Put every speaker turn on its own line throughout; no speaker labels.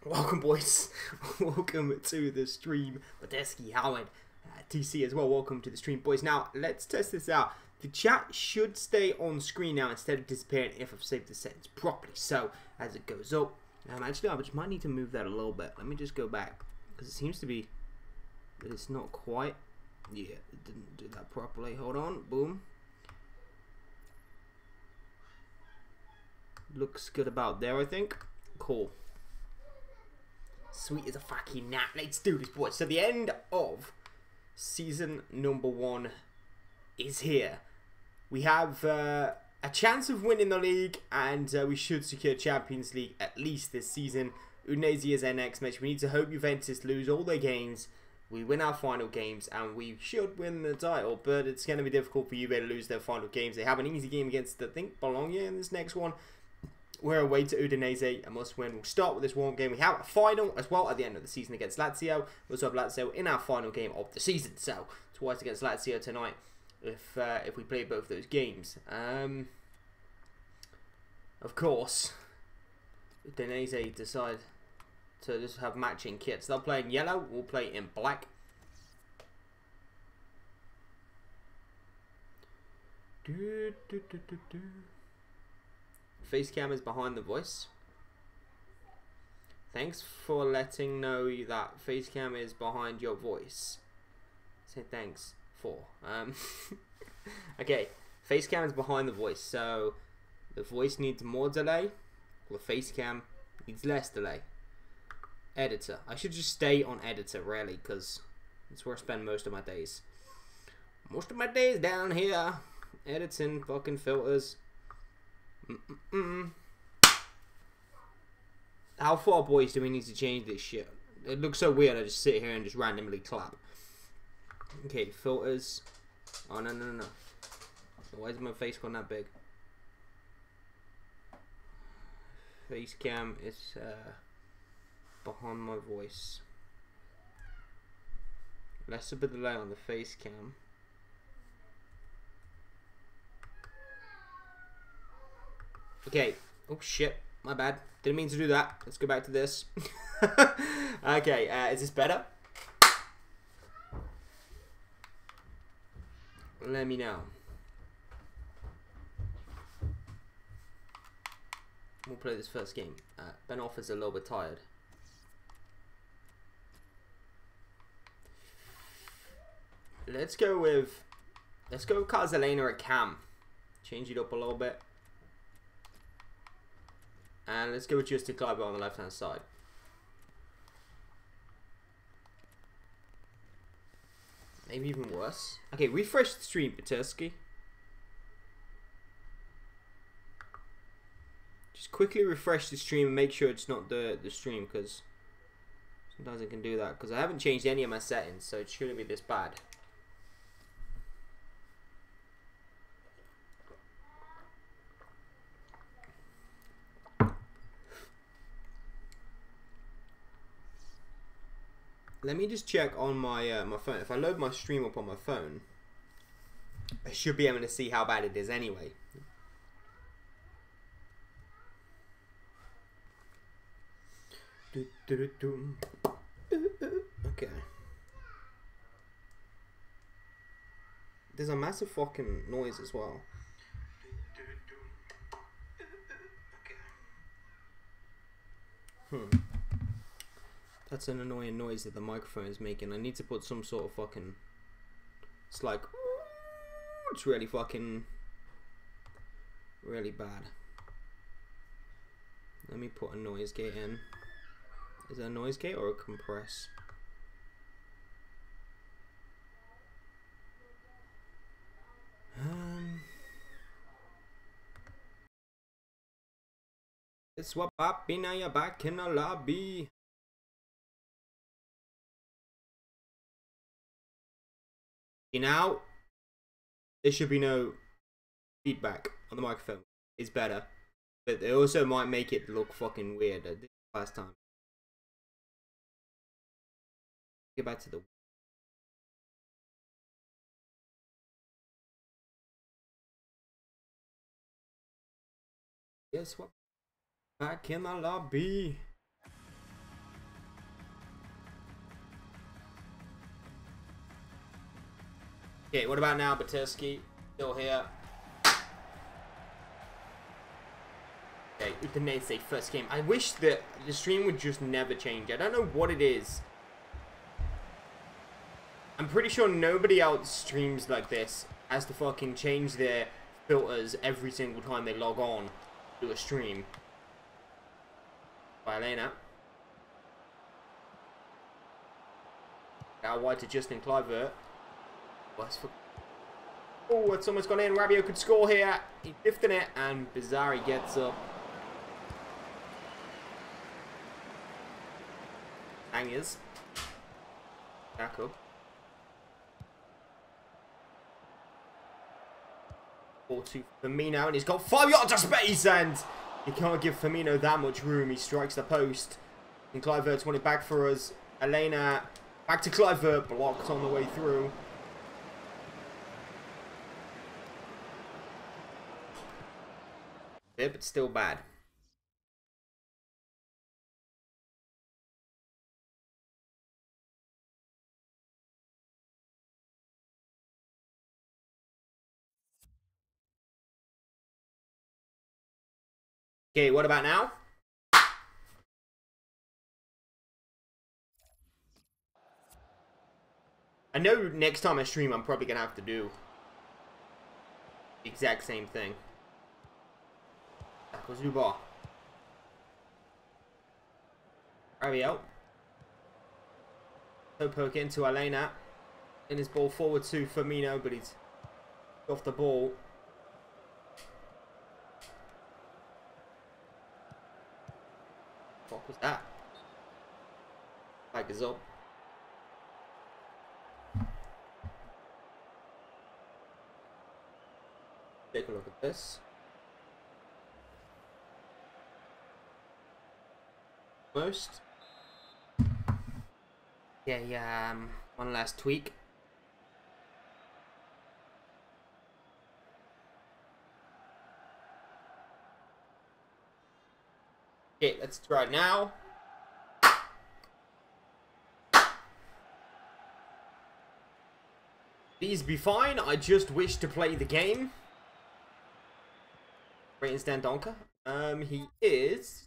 Welcome, boys. Welcome to the stream. Badesky, Howard, TC as well. Welcome to the stream, boys. Now, let's test this out. The chat should stay on screen now instead of disappearing if I've saved the settings properly. So, as it goes up, actually, I just might need to move that a little bit. Let me just go back because it seems to be that it's not quite. Yeah, it didn't do that properly. Hold on. Boom. Looks good about there, I think. Cool. Sweet as a fucking gnat. Let's do this, boys. So the end of season number 1 is here. We have a chance of winning the league, and we should secure Champions League at least this season. Udinese is our next match. We need to hope Juventus lose all their games. We win our final games, and we should win the title. But it's going to be difficult for Juve to lose their final games. They have an easy game against, I think, Bologna in this next one. We're away to Udinese, a must win. We'll start with this one game. We have a final as well at the end of the season against Lazio. We also have Lazio in our final game of the season. So, twice against Lazio tonight if we play both those games. Of course, Udinese decide to just have matching kits. They'll play in yellow, we'll play in black. Face cam is behind the voice. Thanks for letting know that face cam is behind your voice. Say thanks for. Okay, face cam is behind the voice, so the voice needs more delay, or the face cam needs less delay. Editor. I should just stay on editor, really, because that's where I spend most of my days. Most of my days down here, editing fucking filters. How far, boys, do we need to change this shit? It looks so weird. I just sit here and just randomly clap. Okay, filters. Oh, no. Why is my face gone that big? Face cam is behind my voice. Less of a delay on the face cam. Okay. Oh shit. My bad. Didn't mean to do that. Let's go back to this. Okay. Is this better? Let me know. We'll play this first game. Ben Offer's a little bit tired. Let's go with Carzalena at cam. Change it up a little bit. And let's go with Justin Kleiber on the left hand side. Maybe even worse. Okay, refresh the stream, Petersky. Just quickly refresh the stream and make sure it's not the stream, because sometimes it can do that. Because I haven't changed any of my settings, so it shouldn't be this bad. Let me just check on my my phone. If I load my stream up on my phone, I should be able to see how bad it is anyway. Okay. There's a massive fucking noise as well. That's an annoying noise that the microphone is making. I need to put some sort of fucking... It's like... It's really fucking... Really bad. Let me put a noise gate in. Is it a noise gate or a compress? It's what poppy, now you're back in the lobby. Now, there should be no feedback on the microphone. It's better. But they also might make it look fucking weird. I did it last time. Get back to the... Guess what? Back in the lobby. Okay, what about now, Baterski? Still here. Okay, Udinese first game. I wish that the stream would just never change. I don't know what it is. I'm pretty sure nobody else streams like this has to fucking change their filters every single time they log on to a stream. By Elena. Now wide to Justin Kluivert. Oh, it's almost gone in. Rabiot could score here. He's lifting it, and Bizzari gets up. Hangers. Back up. Ball to Firmino, and he's got 5 yards of space, and you can't give Firmino that much room. He strikes the post. And Kluivert's won it back for us. Elena, back to Kluivert, blocked on the way through. Yeah, but still bad. Okay, what about now? I know next time I stream, I'm probably going to have to do the exact same thing. Tackle Zubar. Rabiot. So poke into Elena. In his ball forward to Firmino, but he's off the ball. What was that? Flag is up. Take a look at this. Most. Yeah, one last tweak. Okay, let's try it now. Please be fine. I just wish to play the game. Rating Stan Donker. He is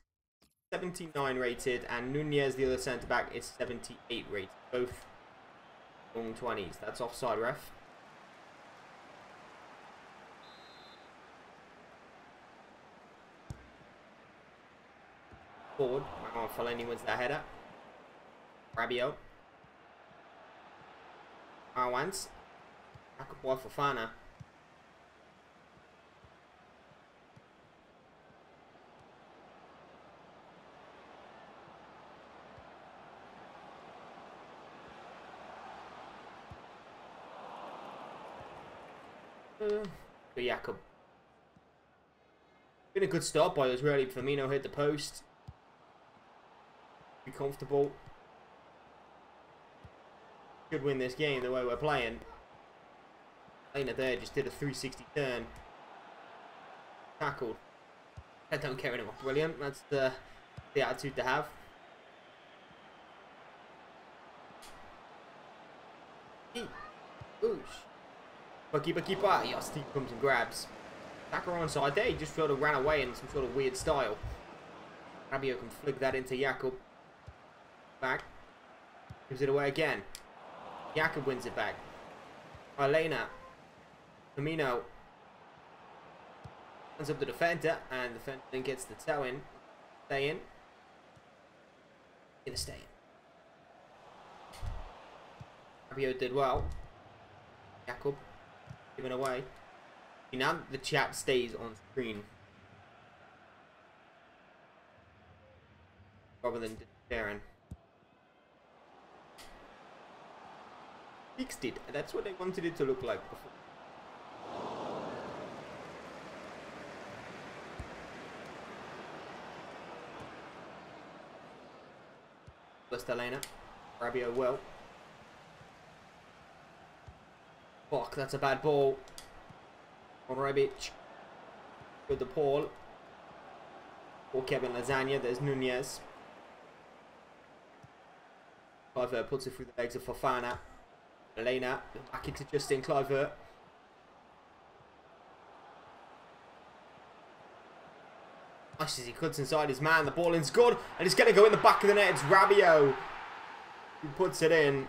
79 rated, and Nunez, the other centre back, is 78 rated. Both long 20s. That's offside, ref. Forward. Hang on, Fellaini wins that header. Rabiot. Arwans. Back up wide for Fana. But Jakob. Been a good start by us, really. Firmino hit the post. Be comfortable. Should win this game the way we're playing. Lena there just did a 360 turn. Tackled. I don't care anymore. Brilliant. That's the attitude to have. Oosh. Keeper. Yes, he comes and grabs. Attacker onside there. He just sort of ran away in some sort of weird style. Rabiot can flick that into Jakob. Back. Gives it away again. Jakob wins it back. Elena. Firmino. Hands up the defender. And the defender then gets the toe in. Stay in. Gonna stay in. Rabiot did well. Jakob. Given away. Now the chat stays on screen. Rather than sharing. Fixed it. That's what they wanted it to look like before. First Elena. Rabiot well. Fuck, that's a bad ball. On Rebic. With the Paul. For Kevin Lasagna, there's Nunez. Kluivert puts it through the legs of Fofana. Elena back into Justin Kluivert. Nice as he cuts inside his man. The ball in's good. And it's going to go in the back of the net. It's Rabiot who puts it in.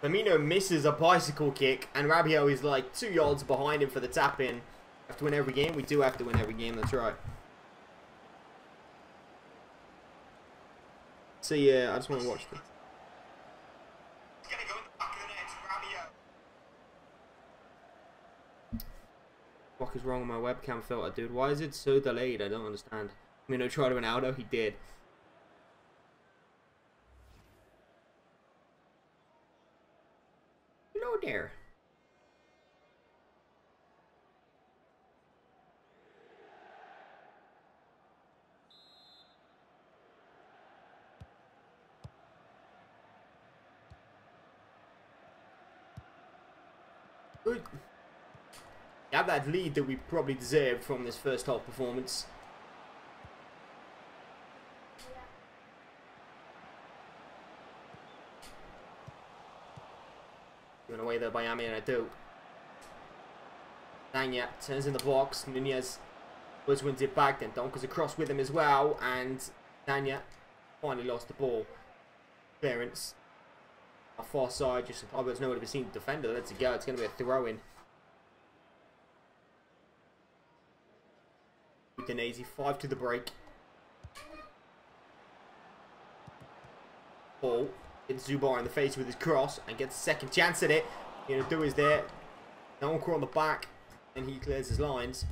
Firmino misses a bicycle kick. And Rabiot is like 2 yards behind him for the tap-in. Have to win every game? We do have to win every game. That's right. So yeah, I just want to watch this. What is wrong with my webcam filter, dude? Why is it so delayed? I don't understand. I mean, I tried to Ronaldo, he did. Hello there. Good. We have that lead that we probably deserved from this first half performance. Given away there by Ami and I do. Danya turns in the box. Nunez always wins it back. Then Donker's across with him as well. And Danya finally lost the ball. Clearance. Our far side. Just Albert's nowhere to be seen. Defender lets it go. It's going to be a throw in. Udinese 5 to the break. Ball hits Zubar in the face with his cross and gets a second chance at it. You know, do is there. Donker on the back, and he clears his lines.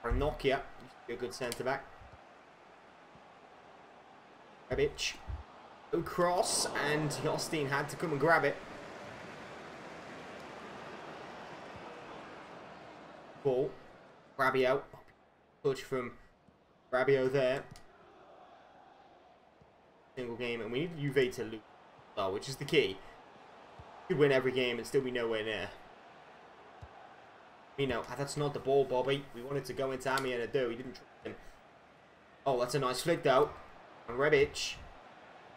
Nokia used to be a good centre back. Rebic, no cross, and Jostein had to come and grab it. Ball. Rabiot, touch from Rabiot there. Single game, and we need Juve to lose, which is the key. Could win every game and still be nowhere near. You know, that's not the ball, Bobby. We wanted to go into Ami and Adu. He didn't trust him. Oh, that's a nice flick though. And Rebic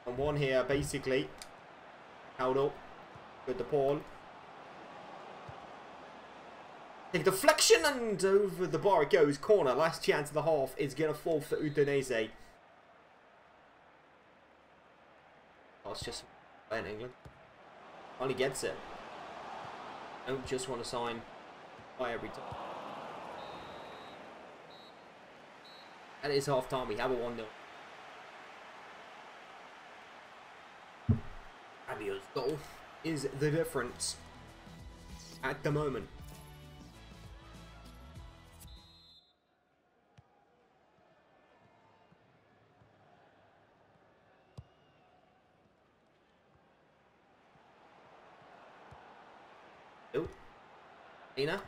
on one here, basically held up with the ball. Deflection and over the bar it goes. Corner. Last chance of the half is going to fall for Udinese. Oh, it's just playing England. Only gets it. Don't just want to sign by every time. That is half time. We have a 1-0. Rabiot's goal is the difference at the moment. Oh, Lena.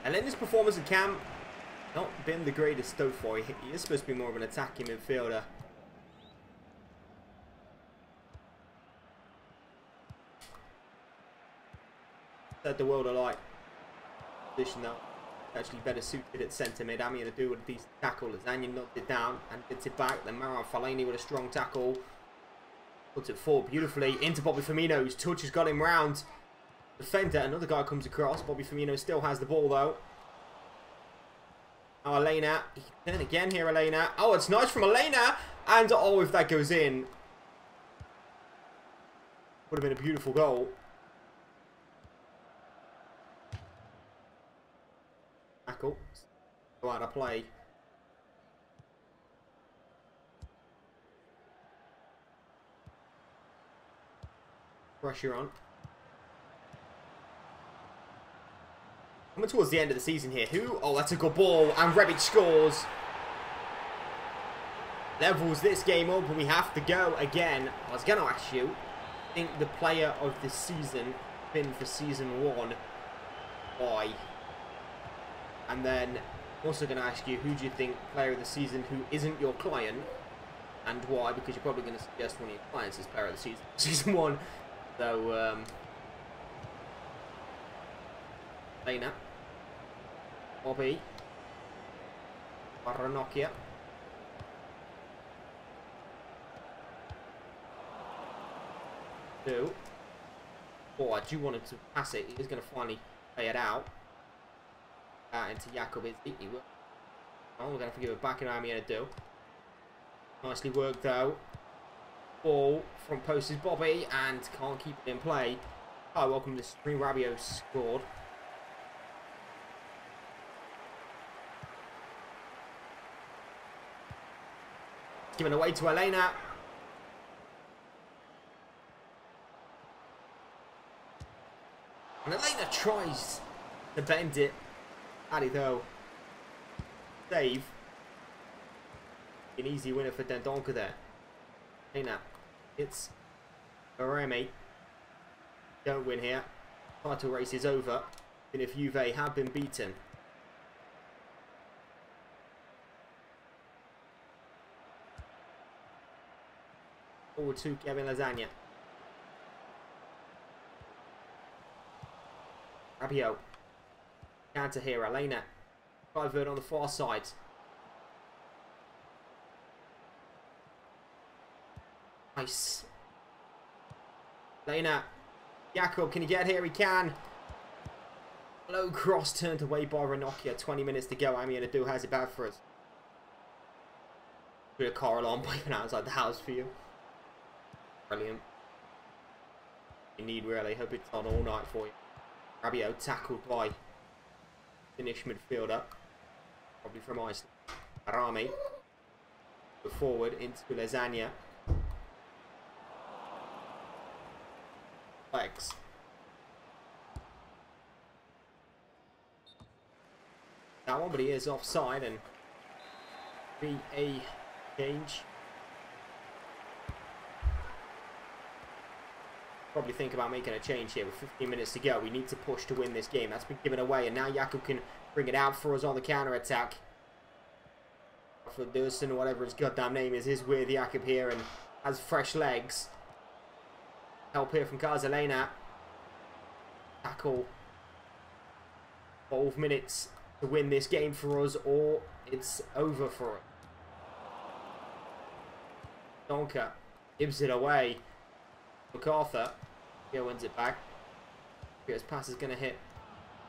Elena's performance at camp not been the greatest so far. He is supposed to be more of an attacking midfielder. Set the world alight. Position though, actually better suited at centre mid. Ami to do with a decent tackle. Lasagna knocked it down and gets it back. Then Maran Fellaini with a strong tackle. Puts it forward beautifully into Bobby Firmino, whose touch has got him round. Defender, another guy comes across. Bobby Firmino still has the ball though. Oh, Elena. Then again here, Elena. Oh, it's nice from Elena. And oh, if that goes in, would have been a beautiful goal. Tackle. Go out of play. Pressure on. Coming towards the end of the season here. Who? Oh, that's a good ball. And Rebic scores. Levels this game up, and we have to go again. I was going to ask you, I think the player of the season been for season 1. Why? And then also going to ask you, who do you think player of the season who isn't your client, and why? Because you're probably going to suggest one of your clients as player of the season, season 1. So, Lena. Bobby. Nokia. do. Oh, I do want him to pass it. He's going to finally play it out. Into Jakob. Oh, we're going to give it back in Amiena do. Nicely worked though. Ball from post is Bobby and can't keep it in play. Oh, welcome to the stream. Rabiot scored. Given away to Elena. And Elena tries to bend it. Ali though. Save. An easy winner for Dendonka there. Elena. It's Baremi. Don't win here. Title race is over. And if Juve have been beaten. Forward to Kevin Lasagna. Rabiot. Counter here, Elena. Private on the far side. Nice. Elena. Jakob, can he get here? He can. Low cross turned away by Ranocchia. 20 minutes to go. Amiena do has it bad for us. Bit of car alarm piping outside the house for you. Brilliant. You need really. Hope it's on all night for you. Rabiot tackled by Finnish midfielder. Probably from Iceland. Arami. Forward into Lasagna. Legs. That one, but he is offside and be a change. Probably think about making a change here with 15 minutes to go. We need to push to win this game. That's been given away, and now Jakob can bring it out for us on the counter attack. For Durson, whatever his goddamn name is with Jakob here and has fresh legs. Help here from Carzalena. Tackle. 12 minutes to win this game for us, or it's over for us. Donker gives it away. MacArthur. Here wins it back. His pass is going to hit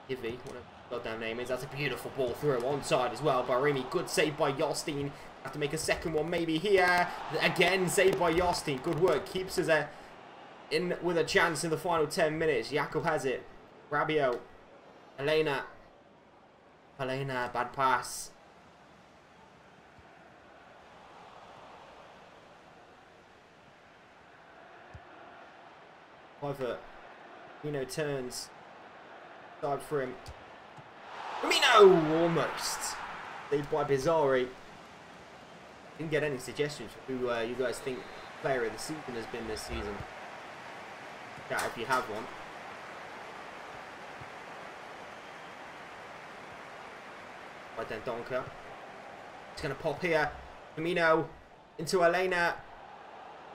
Ivy, whatever his goddamn name is. That's a beautiful ball through. Onside as well. Barimi, good save by Jostin. Have to make a second one maybe here. Again, saved by Jostin. Good work. Keeps us in with a chance in the final 10 minutes. Jakob has it. Rabiot. Elena. Elena, bad pass. Pivot. Mino turns. Side for him. Mino! Almost. Saved by Bizzari. Didn't get any suggestions for who you guys think player of the season has been this season. Chat if you have one. Right then, Donker. It's going to pop here. Firmino into Elena.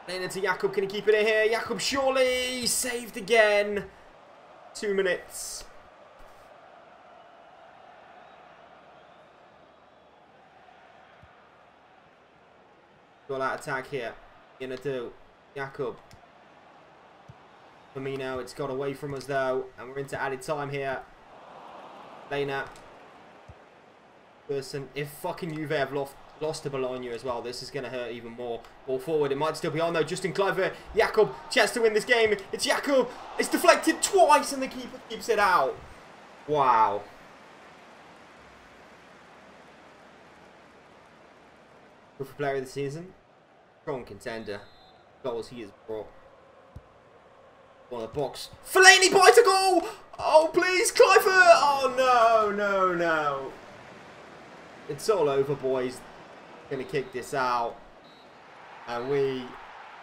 Elena to Jakob. Can he keep it in here? Jakob surely saved again. 2 minutes. Goal out attack here. Gonna do. Jakob. Firmino. It's got away from us though. And we're into added time here. Elena. Person. If fucking Juve have lost to Bologna as well, this is going to hurt even more. Ball forward, it might still be on though. Justin Kluivert, Jakob, chance to win this game. It's Jakob. It's deflected twice and the keeper keeps it out. Wow. Good for player of the season. Strong contender. Goals he has brought. On the box. Fellaini bites a goal. Oh please, Kluivert. Oh no, no, no. It's all over, boys. Gonna kick this out, and we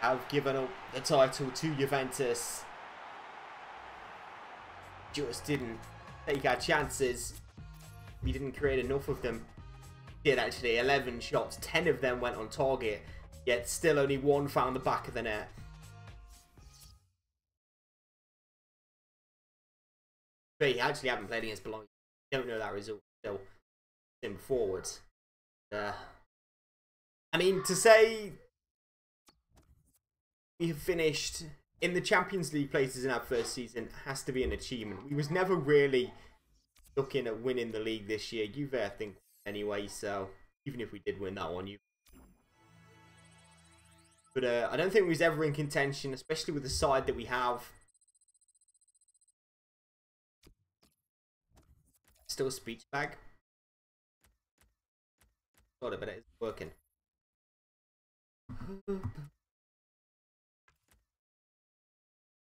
have given up the title to Juventus. Just didn't take our chances. We didn't create enough of them. Did actually 11 shots, 10 of them went on target, yet still only one found the back of the net. We actually haven't played against Bologna. Don't know that result still. Him forward. I mean, to say we have finished in the Champions League places in our first season has to be an achievement. We was never really looking at winning the league this year. Juve, I think, anyway, so even if we did win that one, but I don't think we was ever in contention, especially with the side that we have. Still a speech bag. Got it, but it's working.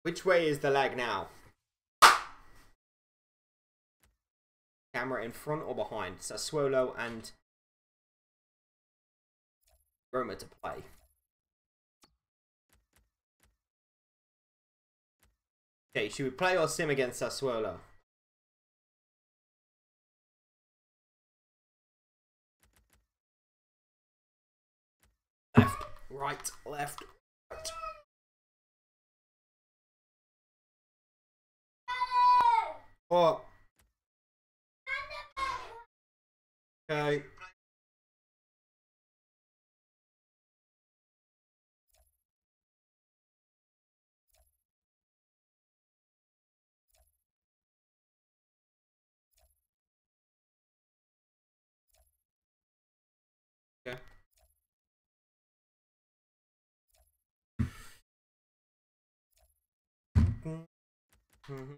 Which way is the lag now? Camera in front or behind? Sassuolo and Roma to play. Okay, should we play or sim against Sassuolo? Left, right, left, right. What? Okay. Okay. Mm-hmm.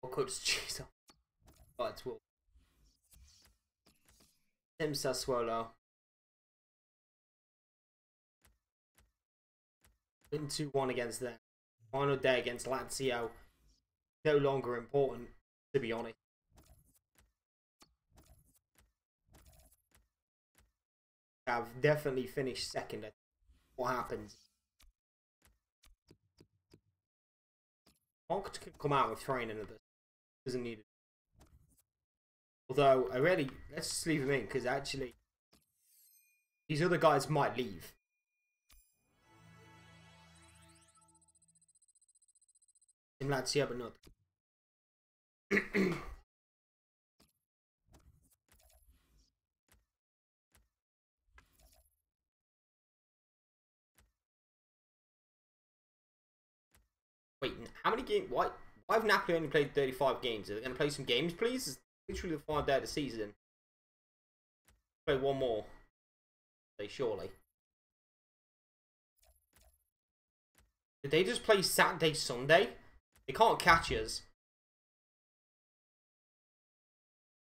What codes? Jeez. Oh, it's will. Sim Sassuolo. Win 2-1 against them. Final day against Lazio. No longer important, to be honest. I've definitely finished second at what happens. Oct can come out with training of this. Doesn't need it. Although, let's just leave him in, because actually, these other guys might leave. In Lazio, but not. Wait, how many games? Why have Napoli only played 35 games? Are they going to play some games, please? It's literally the final day of the season. Play one more. Surely. Did they just play Saturday, Sunday? They can't catch us.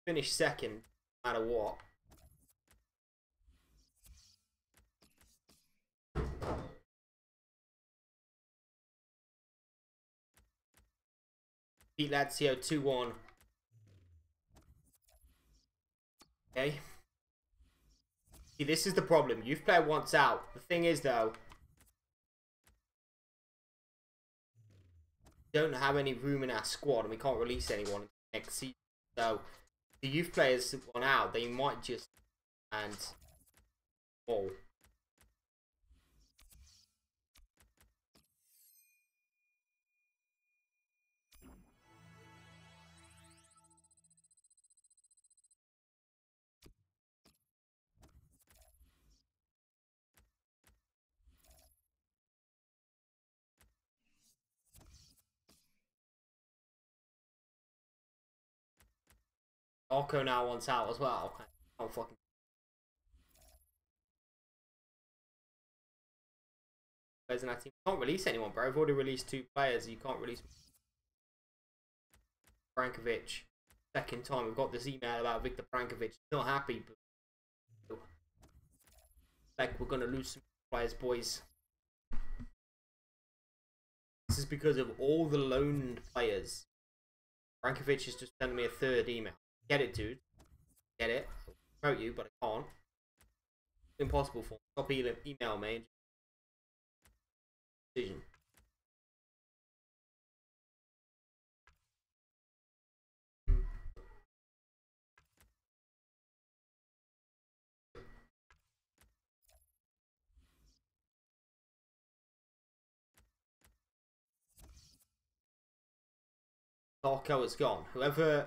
Finish second, no matter what. Beat Lazio 2-1. Okay. See, this is the problem. Youth player wants out. The thing is, though, we don't have any room in our squad, and we can't release anyone next season. So, the youth players want out. They might just and fall. Arco now wants out as well. I can't fucking. Players in our team can't release anyone, bro. I've already released 2 players. You can't release Brankovic. Second time we've got this email about Victor Brankovic. Not happy, but like we're gonna lose some players, boys. This is because of all the loaned players. Brankovic is just sending me a 3rd email. Get it, dude. Get it. I'll promote you, but I can't. It's impossible for me. Stop email me. Decision. Darko has gone. Whoever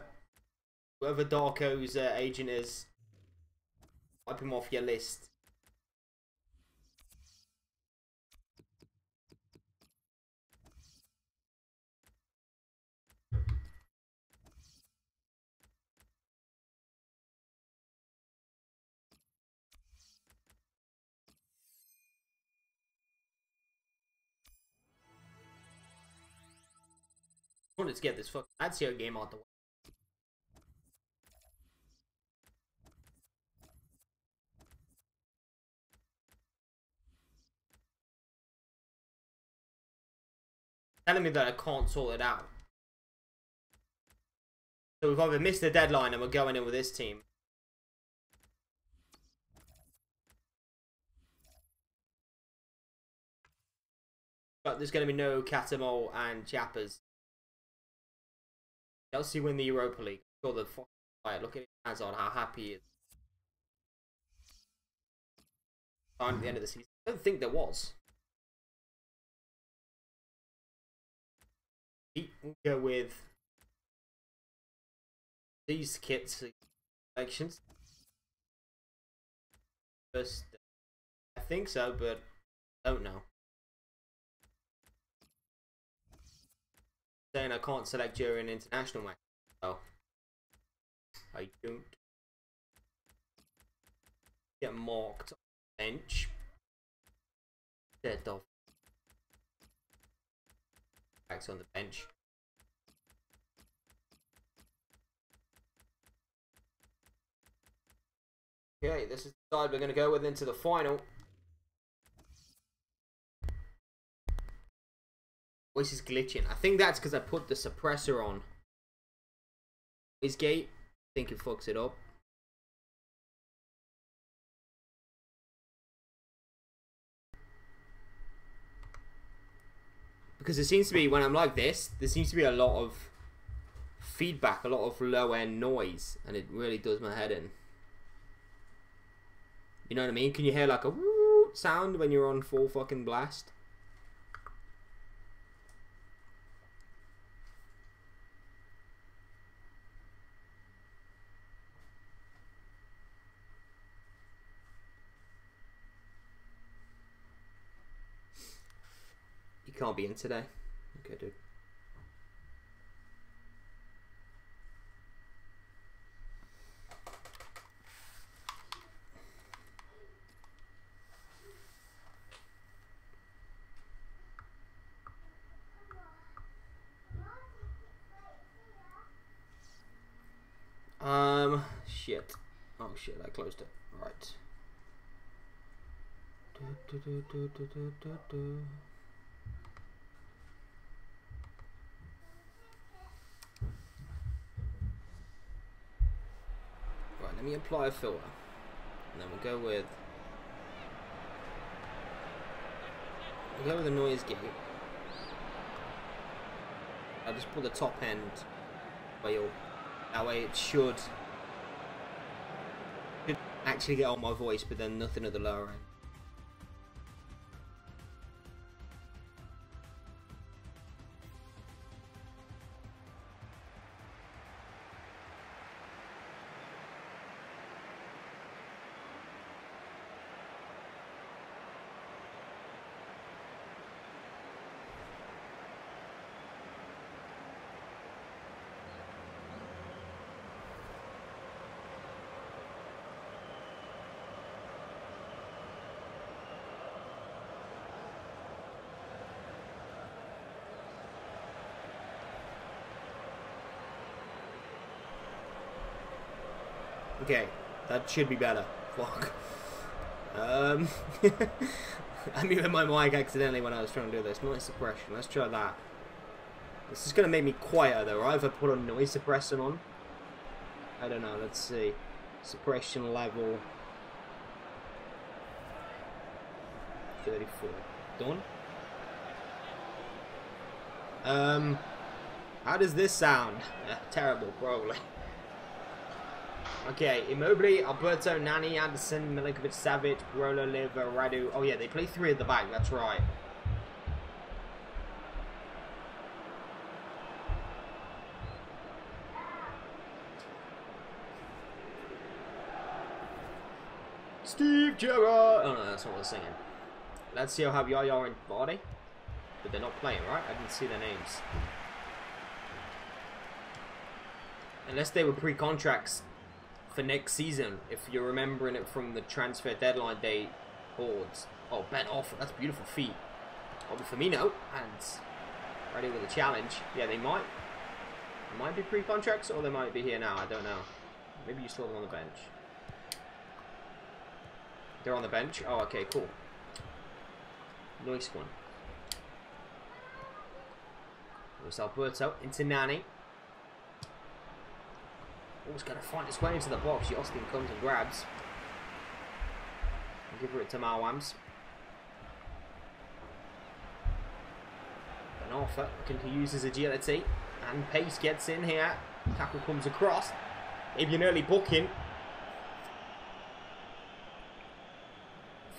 Darko's agent is, wipe him off your list. I wanted to get this fucking Lazio game out the way. Telling me that I can't sort it out. So we've either missed the deadline and we're going in with this team. But there's going to be no Catamol and Chappers. Chelsea win the Europa League. Sure, the fucking fight. Look at his hands on how happy he is. Time at the end of the season. I don't think there was. We'll go with these kits selections. First, I think so, but I don't know. Saying I can't select during international match. Oh, I don't get marked on the bench. Dead off. Backs on the bench. Okay, this is the side we're going to go with into the final. Voice is glitching. I think that's because I put the suppressor on. His gate. I think it fucks it up. Because it seems to be, when I'm like this, there seems to be a lot of feedback, a lot of low-end noise, and it really does my head in. You know what I mean? Can you hear like a woo sound when you're on full fucking blast? You can't be in today. Okay, dude. Shit. Oh shit, I closed it. Right. Right, let me apply a filter. And then we'll go with the noise gate. I'll just put the top end that way it should actually get on my voice, but then nothing at the lower end. Okay, that should be better. Fuck. I muted my mic accidentally when I was trying to do this. Noise suppression. Let's try that. This is going to make me quieter though, right? If I put a noise suppression on. I don't know. Let's see. Suppression level 34. Done. How does this sound? Terrible, probably. Okay, Immobile, Alberto, Nani, Anderson, Milinkovic, Savic, Rolo, Liva, Radu. Oh yeah, they play three at the back, that's right. Steve Gerrard. Oh no, that's not what we're singing. Let's see how Yaya and Vardy. But they're not playing, right? I didn't see their names. Unless they were pre-contracts for next season, if you're remembering it from the transfer deadline day boards. Oh, Ben Offer, that's beautiful feet. Bobby Firmino, and ready with a challenge. Yeah, they might be pre-contracts, or they might be here now. I don't know. Maybe you saw them on the bench. They're on the bench. Oh, okay, cool. Nice one. There's Alberto into Nani. Always going to find his way into the box. Austin comes and grabs. I'll give it to Marwams. Ben Arthur looking to use his agility. And pace gets in here. Tackle comes across. Maybe an early booking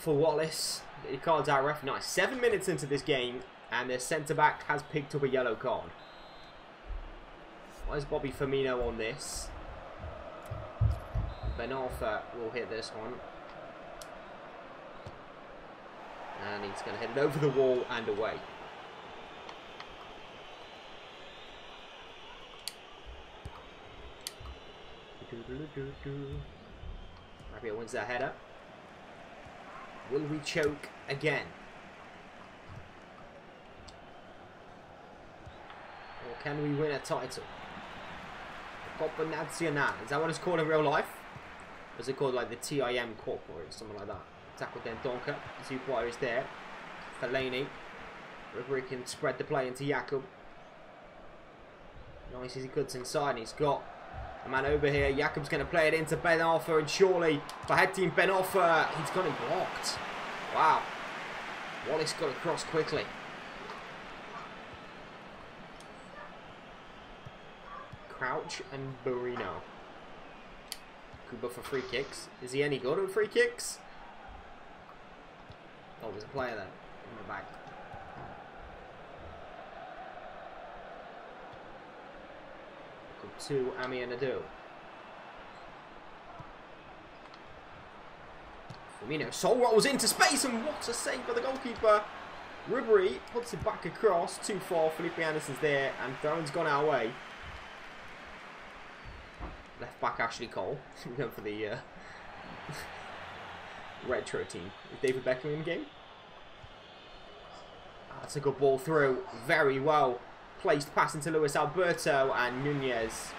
for Wallace. He cards out ref. Nice. 7 minutes into this game. And their centre-back has picked up a yellow card. Why is Bobby Firmino on this? Ben Arthur will hit this one. And he's going to hit it over the wall and away. Rabia wins that header. Will we choke again? Or can we win a title? Coppa Nazionale. Is that what it's called in real life? Or is it called like the TIM Corp or something like that? Tackle Dendonka. Two players there. Fellaini. Ribery can spread the play into Jakub. Nice as he cuts inside, and he's got a man over here. Jakub's going to play it into Ben Arthur, and surely for head team Ben Arthur, he's got him blocked. Wow. Wallace got across quickly. Crouch and Burino. Kuba for free kicks. Is he any good at free kicks? Oh, there's a player there in the back. To Ami and Adu. Firmino soul rolls into space, and what a save by the goalkeeper. Ribery puts it back across. Too far. Felipe Anderson's there, and thrown's gone our way. Left back Ashley Cole. We're going for the retro team. Is David Beckham in the game? That's a good ball through. Very well placed pass into Luis Alberto, and Nunez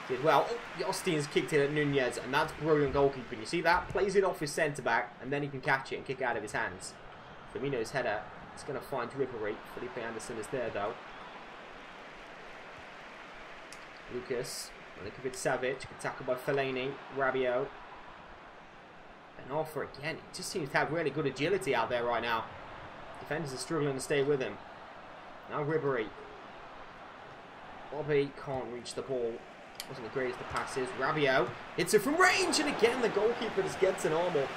did well. Oh, Austin's kicked it at Nunez, and that's brilliant goalkeeping. You see that? Plays it off his centre-back, and then he can catch it and kick it out of his hands. Firmino's header. It's going to find Ribery. Felipe Anderson is there, though. Lucas. Milinkovic Savic, tackled by Fellaini, Rabiot. And Arthur again. He just seems to have really good agility out there right now. Defenders are struggling to stay with him. Now Ribery. Bobby can't reach the ball. Wasn't the greatest of passes. Rabiot hits it from range, and again the goalkeeper just gets an arm up.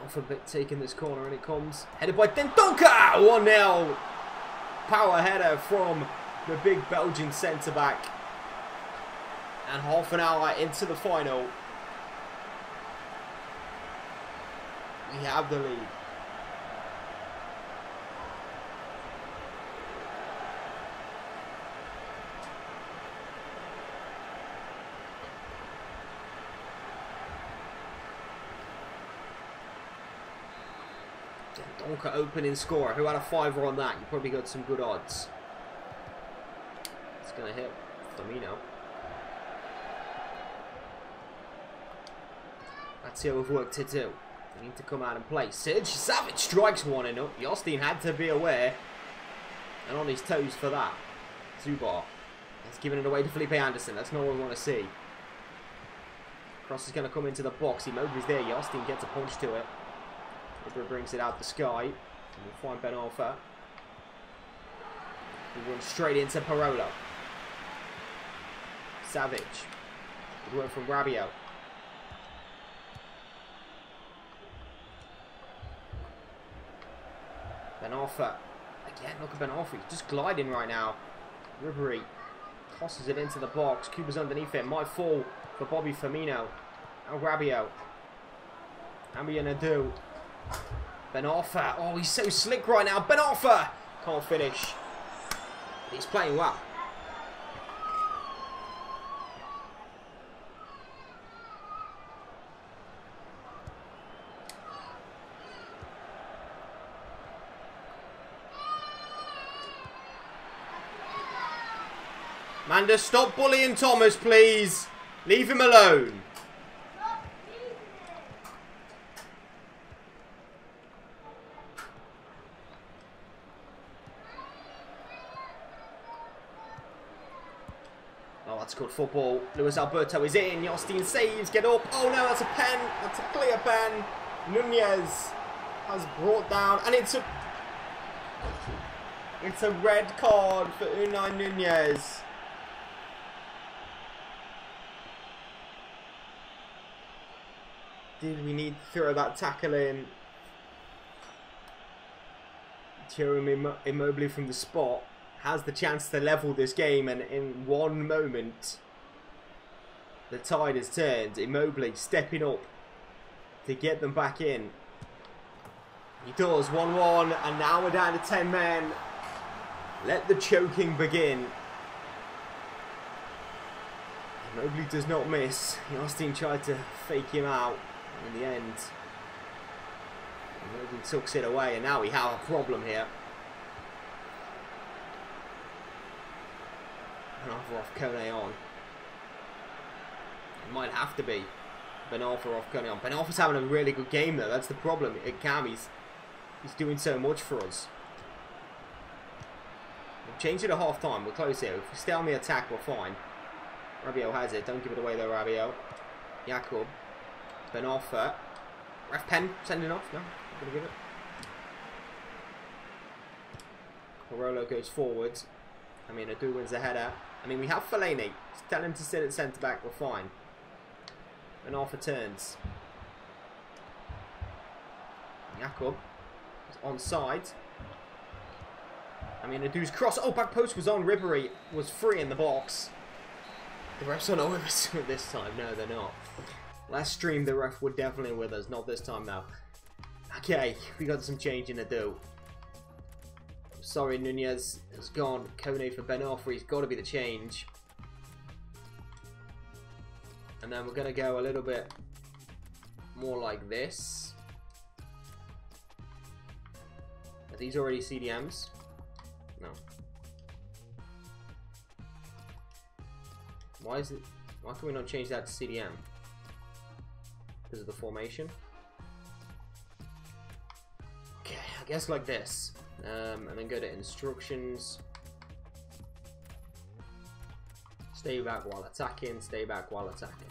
Alphabet taking this corner, and it comes headed by Dendonka. 1-0. Power header from the big Belgian centre back, and half an hour into the final, we have the lead. Dendonka opening scorer. Who had a fiver on that? You probably got some good odds. It's going to hit Firmino. Let's see how we've worked to do. We need to come out and play. Serge Savage strikes one and up. Jostin had to be aware and on his toes for that. Zubar has given it away to Felipe Anderson. That's not what we want to see. Cross is going to come into the box. Immobile's there. Jostin gets a punch to it. Ribery brings it out the sky. And we'll find Ben Arthur. He runs straight into Parolo. Savage. Good work from Rabiot. Ben Arfa. Again, look at Ben Arfa. He's just gliding right now. Ribery tosses it into the box. Cuba's underneath it. Might fall for Bobby Firmino. Now Rabiot. Ambianadu. Ben Arfa. Oh, he's so slick right now. Ben Arfa can't finish. He's playing well. Manda, stop bullying Thomas, please. Leave him alone. Oh, that's good football. Luis Alberto is in. Yostin saves. Get up. Oh, no, that's a pen. That's a clear pen. Nunez has brought down. And it's a red card for Unai Nunez. Did we need to throw that tackle in? Jerome Immobile from the spot has the chance to level this game, and in one moment the tide has turned. Immobile stepping up to get them back in. He does. 1-1, and now we're down to 10 men. Let the choking begin. Immobile does not miss. Yostin tried to fake him out. In the end, Immobile tucks it away, and now we have a problem here. Ben Arfa off Kone on. It might have to be Ben Arfa off Kone on. Ben Arfa's having a really good game though. That's the problem. He's doing so much for us. We'll change it at half time. We're close here. If we stay on the attack, we're fine. Rabiot has it. Don't give it away though, Rabiot. Jakub. Ben Arfa. Ref pen sending off. No, not going to give it. Carolo goes forwards. I mean, Adu wins the header. I mean, we have Fellaini. Just tell him to sit at centre back. We're fine. Ben Arfa turns. Jakub is onside. I mean, Adu's cross. Oh, back post was on. Ribery was free in the box. The refs are not with us this time. No, they're not. Last stream, the ref were definitely with us. Not this time now. Okay, we got some change in Adu. Sorry, Nunez has gone. Kone for Ben Arfa. He's got to be the change. And then we're going to go a little bit more like this. Are these already CDMs? No. Why is it? Why can we not change that to CDM? Because of the formation. Okay, I guess like this. And then go to instructions. Stay back while attacking. Stay back while attacking.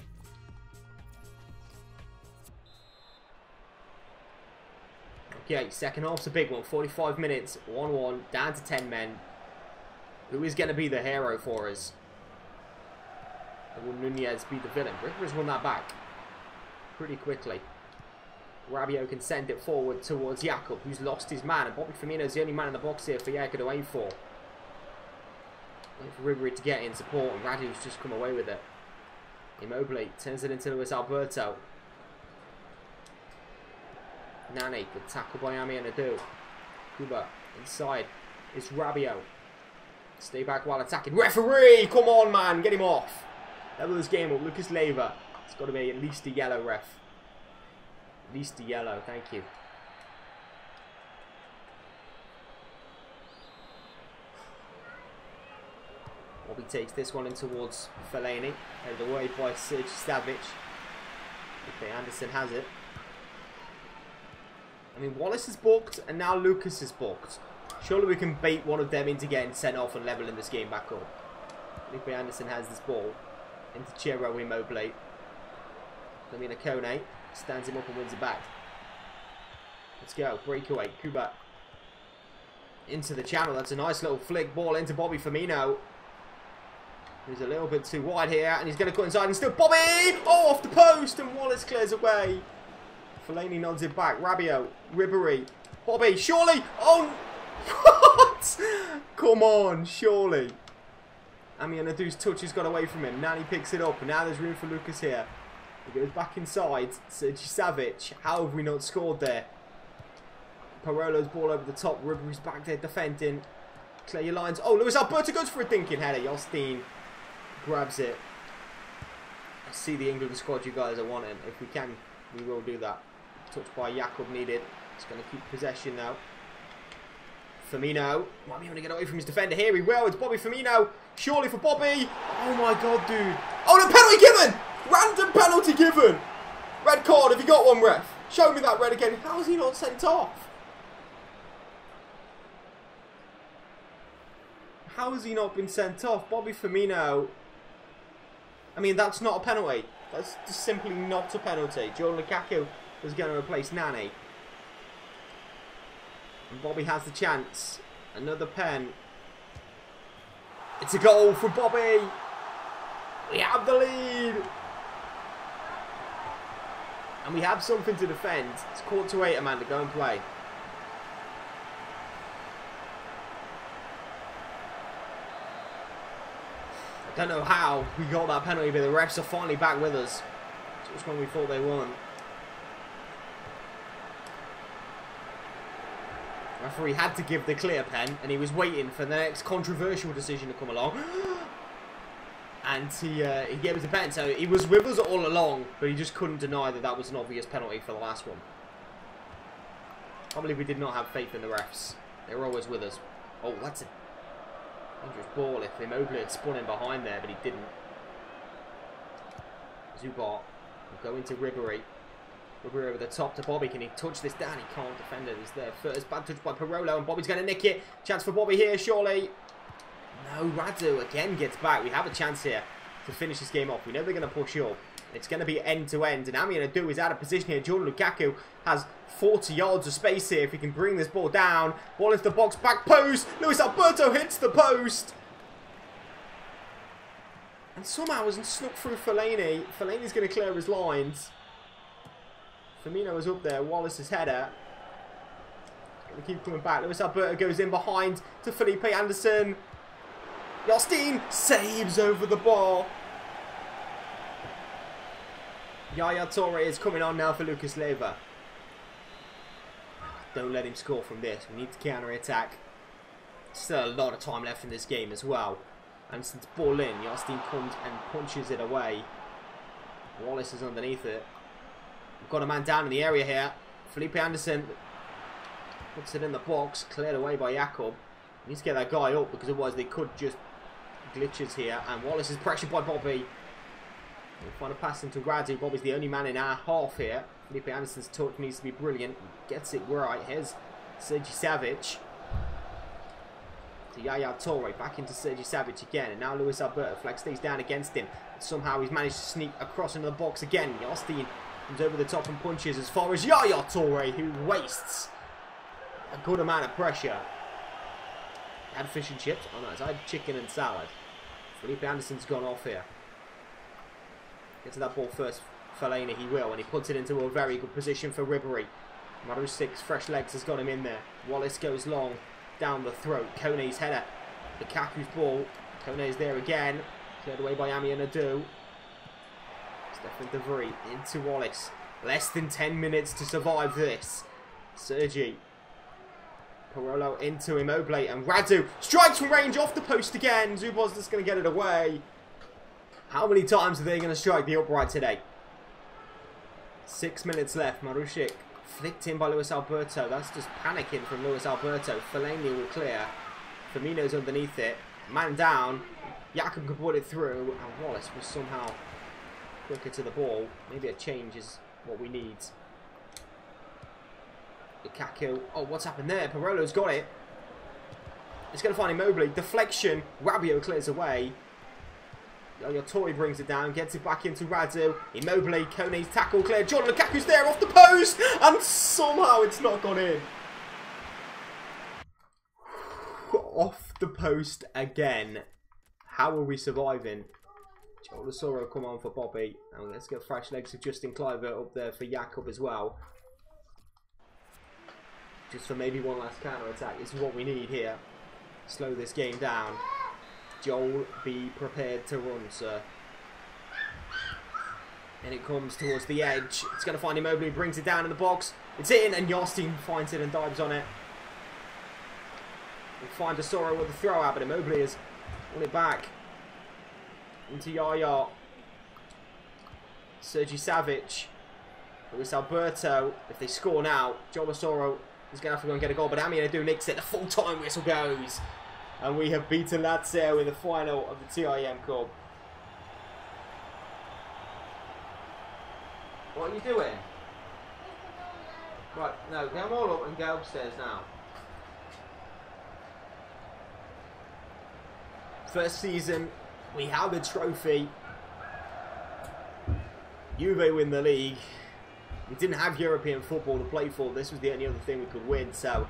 Okay, second half's a big one. 45 minutes, 1-1, down to 10 men. Who is going to be the hero for us? Or will Nunez be the villain? River's won that back pretty quickly. Rabiot can send it forward towards Jakub, who's lost his man, and Bobby Firmino's the only man in the box here for Jakub to aim for. Wait for Ribery to get in support, and Radu's just come away with it. Immobile turns it into Luis Alberto. Nani, good tackle by Ambianadu. Kuba inside. It's Rabiot. Stay back while attacking. Referee! Come on, man! Get him off! Level this game up. Lucas Leiva. It's got to be at least a yellow, ref. At least a yellow. Thank you. Bobby takes this one in towards Fellaini. Headed away by Serge Stavic. Okay, Anderson has it. I mean, Wallace is booked, and now Lucas is booked. Surely we can bait one of them into getting sent off and leveling this game back up. Felipe Anderson has this ball. Into Ciro Immobile. Lamina Kone stands him up and wins it back. Let's go. Breakaway. Kuba. Into the channel. That's a nice little flick ball into Bobby Firmino. He's a little bit too wide here, and he's going to cut inside and still Bobby! Oh, off the post, and Wallace clears away. Fellaini nods it back. Rabiot. Ribery. Bobby, surely. Oh, what? Come on, surely. Amianadu's touch has got away from him. Nani picks it up. And now there's room for Lucas here. He goes back inside. Sergi Savic. How have we not scored there? Parolo's ball over the top. Ribery's back there defending. Clear your lines. Oh, Luis Alberto goes for a thinking header. Jostein grabs it. I see the England squad you guys are wanting. If we can, we will do that. Touched by Jakob needed. He's going to keep possession now. Firmino might be able to get away from his defender. Here he will. It's Bobby Firmino. Surely for Bobby. Oh my god, dude. Oh, the penalty given! Random penalty given! Red card. Have you got one, ref? Show me that red again. How is he not sent off? How has he not been sent off? Bobby Firmino. I mean, that's not a penalty. That's just simply not a penalty. Joe Lukaku was going to replace Nani. And Bobby has the chance. Another pen. It's a goal for Bobby. We have the lead. And we have something to defend. It's 8:15, Amanda. Go and play. I don't know how we got that penalty, but the refs are finally back with us. Just when we thought they won. The referee had to give the clear pen, and he was waiting for the next controversial decision to come along. And he gave us a pen, so he was with us all along, but he just couldn't deny that that was an obvious penalty for the last one. I believe we did not have faith in the refs. They were always with us. Oh, that's a dangerous ball. If Immobile had spun in behind there, but he didn't. Zubat will go into Ribery. Ribery over the top to Bobby. Can he touch this down? He can't defend it. He's there first. Bad touch by Parolo, and Bobby's going to nick it. Chance for Bobby here, surely. No, Radu again gets back. We have a chance here to finish this game off. We know they're going to push up. It's going to be end-to-end, and Amianadu is out of position here. Jordan Lukaku has 40 yards of space here if he can bring this ball down. Ball into the box, back post. Luis Alberto hits the post. And somehow has snuck through Fellaini. Fellaini's going to clear his lines. Firmino is up there. Wallace's header. Going to keep coming back. Luis Alberto goes in behind to Felipe Anderson. Jostein saves over the bar. Yaya Toure is coming on now for Lucas Leiva. Don't let him score from this. We need to counter-attack. Still a lot of time left in this game as well. And since ball in, Jostein comes and punches it away. Wallace is underneath it. We've got a man down in the area here. Felipe Anderson puts it in the box. Cleared away by Jakob. Needs to get that guy up because otherwise they could just glitches here. And Wallace is pressured by Bobby. We'll find a pass into Radu. Bobby's the only man in our half here. Felipe Anderson's touch needs to be brilliant. Gets it right. Here's Sergi Savic. To Yaya Toure. Back into Sergi Savic again. And now Luis Alberto. Flag stays down against him. Somehow he's managed to sneak across into the box again. Jostein comes over the top and punches as far as Yaya Toure, who wastes a good amount of pressure. Had fish and chips. Oh no, it's had chicken and salad. Felipe Anderson's gone off here. Get to that ball first. Fellaini, he will, and he puts it into a very good position for Ribery. Marusic's fresh legs has got him in there. Wallace goes long down the throat. Kone's header. Lukaku's ball. Kone's there again. Cleared away by Amianadu. Stefan De Vrij into Wallace. Less than 10 minutes to survive this. Sergi. Parolo into Immobile, and Radu strikes from range off the post again. Zubov's just going to get it away. How many times are they going to strike the upright today? 6 minutes left. Marusic flicked in by Luis Alberto. That's just panicking from Luis Alberto. Fellaini will clear. Firmino's underneath it. Man down. Jakob can put it through, and Wallace was somehow quicker to the ball. Maybe a change is what we need. Lukaku. Oh, what's happened there? Parolo's got it. It's going to find Immobile. Deflection. Rabiot clears away. Yaya Toure brings it down. Gets it back into Radu. Immobile. Kone's tackle cleared. Jordan Lukaku's there off the post. And somehow it's not gone in. Off the post again. How are we surviving? Cholasoro come on for Bobby. And let's get fresh legs of Justin Kluivert up there for Jakob as well. just for maybe one last counter-attack. This is what we need here. Slow this game down. Joel, be prepared to run, sir. And it comes towards the edge. It's going to find Immobile, brings it down in the box. It's in, and Yostin finds it and dives on it. We'll find Asoro with the throw out, but Immobile has won it back. Into Yaya. Sergi Savic. Luis Alberto. If they score now, Joel Asoro is going to have to go and get a goal, but Amiadu nicks it. The full-time whistle goes. And we have beaten Lazio in the final of the TIM Cup. What are you doing? Right, no, get them all up and go upstairs now. First season, we have a trophy. Juve win the league. We didn't have European football to play for. This was the only other thing we could win, so...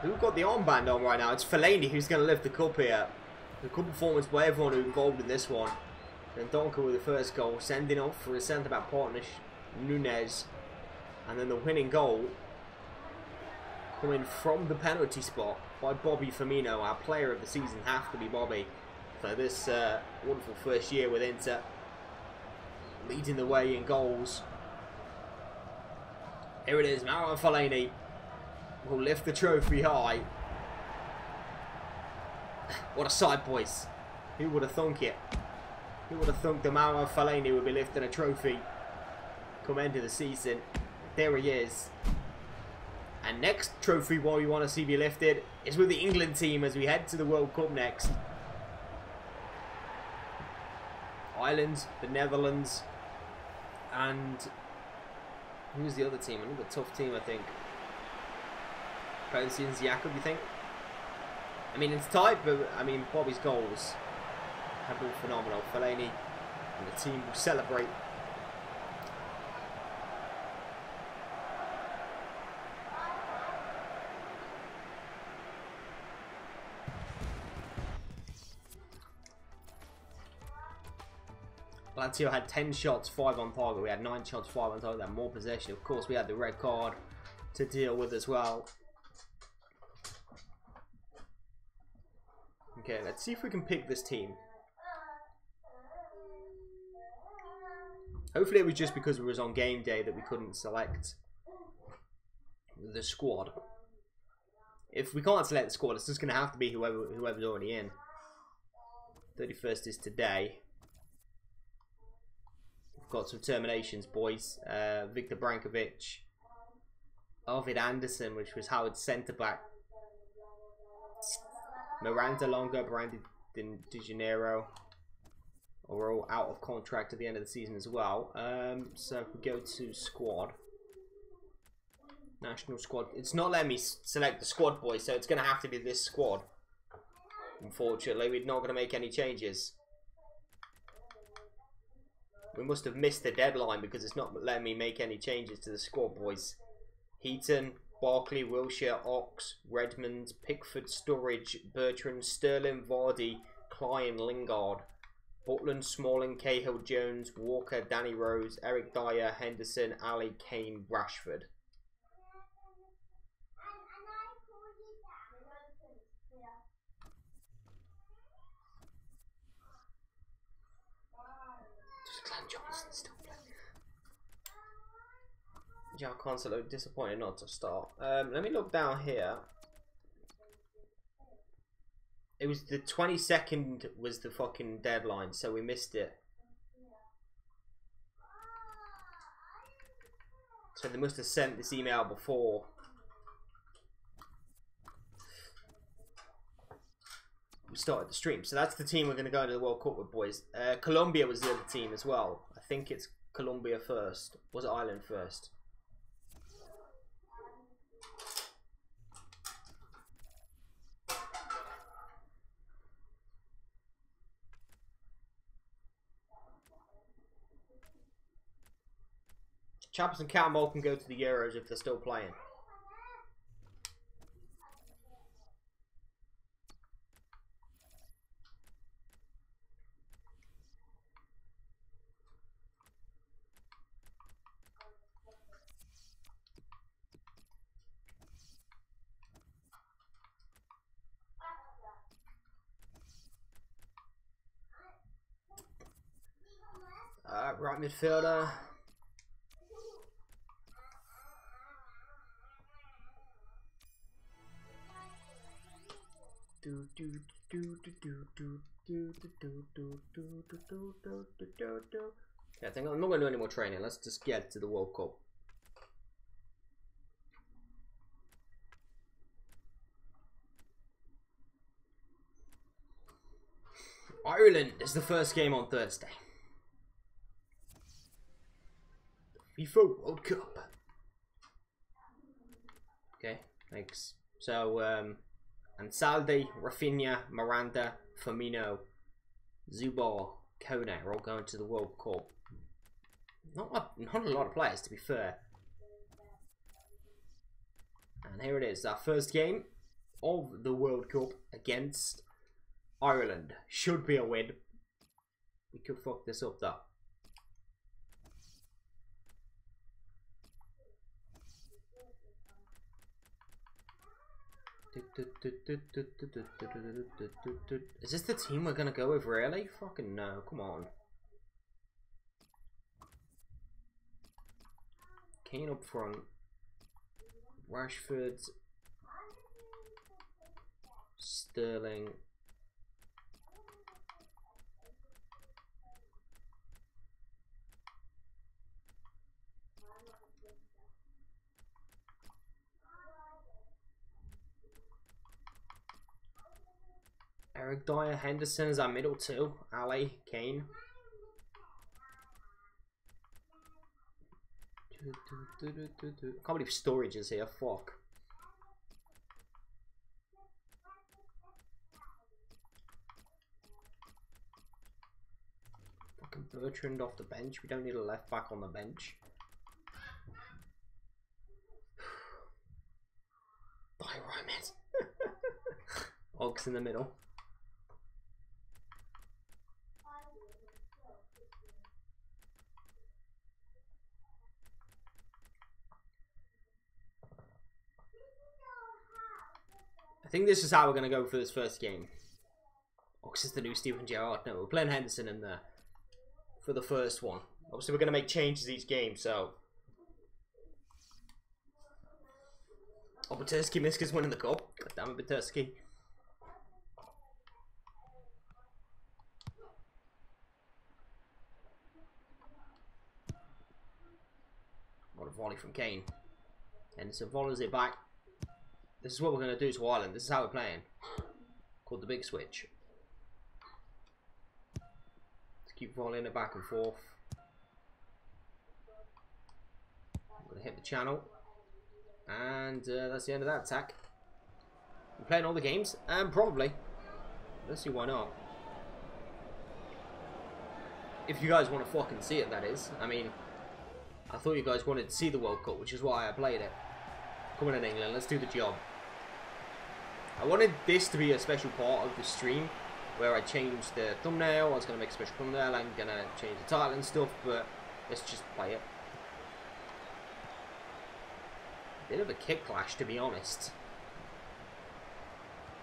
Who's got the armband on right now? It's Fellaini who's going to lift the cup here. The good performance by everyone who involved in this one. Then Donker with the first goal, sending off for his centre-back partner, Nunez. And then the winning goal coming from the penalty spot by Bobby Firmino. Our player of the season has to be Bobby for this wonderful first year with Inter. Leading the way in goals. Here it is, Mauro Fellaini will lift the trophy high. What a sight, boys. Who would have thunk it? Who would have thunk the Mauro Fellaini would be lifting a trophy come end of the season? There he is. And next trophy what we want to see be lifted is with the England team as we head to the World Cup next. Ireland, the Netherlands, and who's the other team? Another tough team, I think. Persians, Jakob, you think? I mean, it's tight, but I mean, Bobby's goals have been phenomenal. Fellaini and the team will celebrate. Lazio had 10 shots, 5 on target. We had 9 shots, 5 on target. We had more possession. Of course, we had the red card to deal with as well. Okay, let's see if we can pick this team. Hopefully it was just because it was on game day that we couldn't select the squad. If we can't select the squad, it's just going to have to be whoever's already in. 31st is today. We've got some terminations, boys. Victor Brankovic. Arvid Anderson, which was Howard's centre-back. Miranda Longo, Brandi Di Janeiro are all out of contract at the end of the season as well. So if we go to squad, national squad, it's not letting me select the squad, boys, so it's going to have to be this squad. Unfortunately, we're not going to make any changes. We must have missed the deadline because it's not letting me make any changes to the squad, boys. Heaton, Barkley, Wilshere, Ox, Redmond, Pickford, Sturridge, Bertrand, Sterling, Vardy, Klein, Lingard, Butland, Smalling, Cahill, Jones, Walker, Danny Rose, Eric Dyer, Henderson, Ali, Kane, Rashford. Johnson still playing. Jack Cancelo disappointed not to start. Let me look down here. It was the 22nd was the fucking deadline, so we missed it. So they must have sent this email before. We started the stream. So that's the team we're going to go into the World Cup with, boys. Colombia was the other team as well. I think it's Colombia first. Was it Ireland first? Chappers and Campbell can go to the Euros if they're still playing. Right midfielder. Yeah, I think I'm not going to do any more training. Let's just get to the World Cup. Ireland is the first game on Thursday. The FIFA World Cup. Okay, thanks. So, Ansaldi, Rafinha, Miranda, Firmino, Zubar, Kone are all going to the World Cup. Not a lot of players, to be fair. And here it is, our first game of the World Cup against Ireland. Should be a win. We could fuck this up though. Is this the team we're gonna go with, really? Fucking no, come on. Kane up front. Rashford. Sterling. Eric Dyer, Henderson is our middle two. Ali, Kane. I can't believe storage is here. Fuck. Fucking Bertrand off the bench. We don't need a left back on the bench. Die right, mate. Ox in the middle. I think this is how we're going to go for this first game. Ox is the new Steven Gerrard. No, we're playing Henderson in there for the first one. Obviously, we're going to make changes each game, so... Oh, Baturski Miska's winning the cup. God damn it, Baturski. What a volley from Kane. Henderson volleys it back. This is what we're going to do to Ireland. This is how we're playing. Called the big switch. Let's keep volleying it back and forth. I'm going to hit the channel. And that's the end of that attack. We're playing all the games? Probably. Let's see why not. If you guys want to fucking see it, that is. I mean, I thought you guys wanted to see the World Cup, which is why I played it. Coming in England, let's do the job. I wanted this to be a special part of the stream where I changed the thumbnail. I was going to make a special thumbnail. I'm going to change the title and stuff, but let's just play it. Bit of a kick clash, to be honest.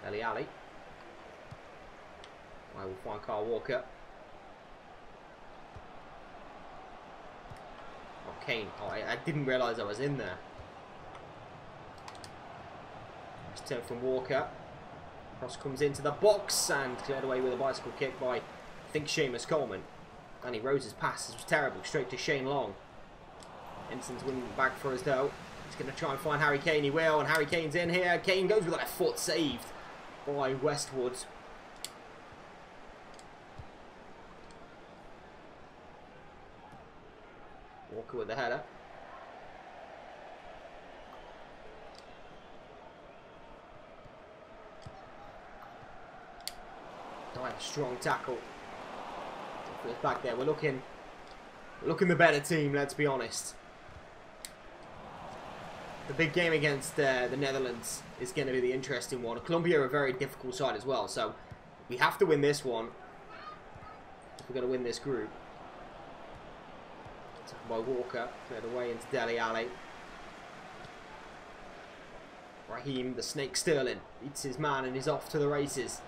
Dele Alli. I will find Kyle Walker. Oh, Kane. Oh, I didn't realise I was in there. Turn from Walker. Cross comes into the box and cleared away with a bicycle kick by, I think, Seamus Coleman. Danny Rose's pass was terrible, straight to Shane Long. Inson's winning back for us though. He's going to try and find Harry Kane, he will, and Harry Kane's in here. Kane goes with a left foot, saved by Westwood. Walker with the header. Strong tackle. Back there, we're looking the better team. Let's be honest. The big game against the Netherlands is going to be the interesting one. Colombia are a very difficult side as well, so we have to win this one if we're going to win this group. Taken by Walker, cleared away into Dele Alli. Raheem, the Snake Sterling, beats his man and is off to the races.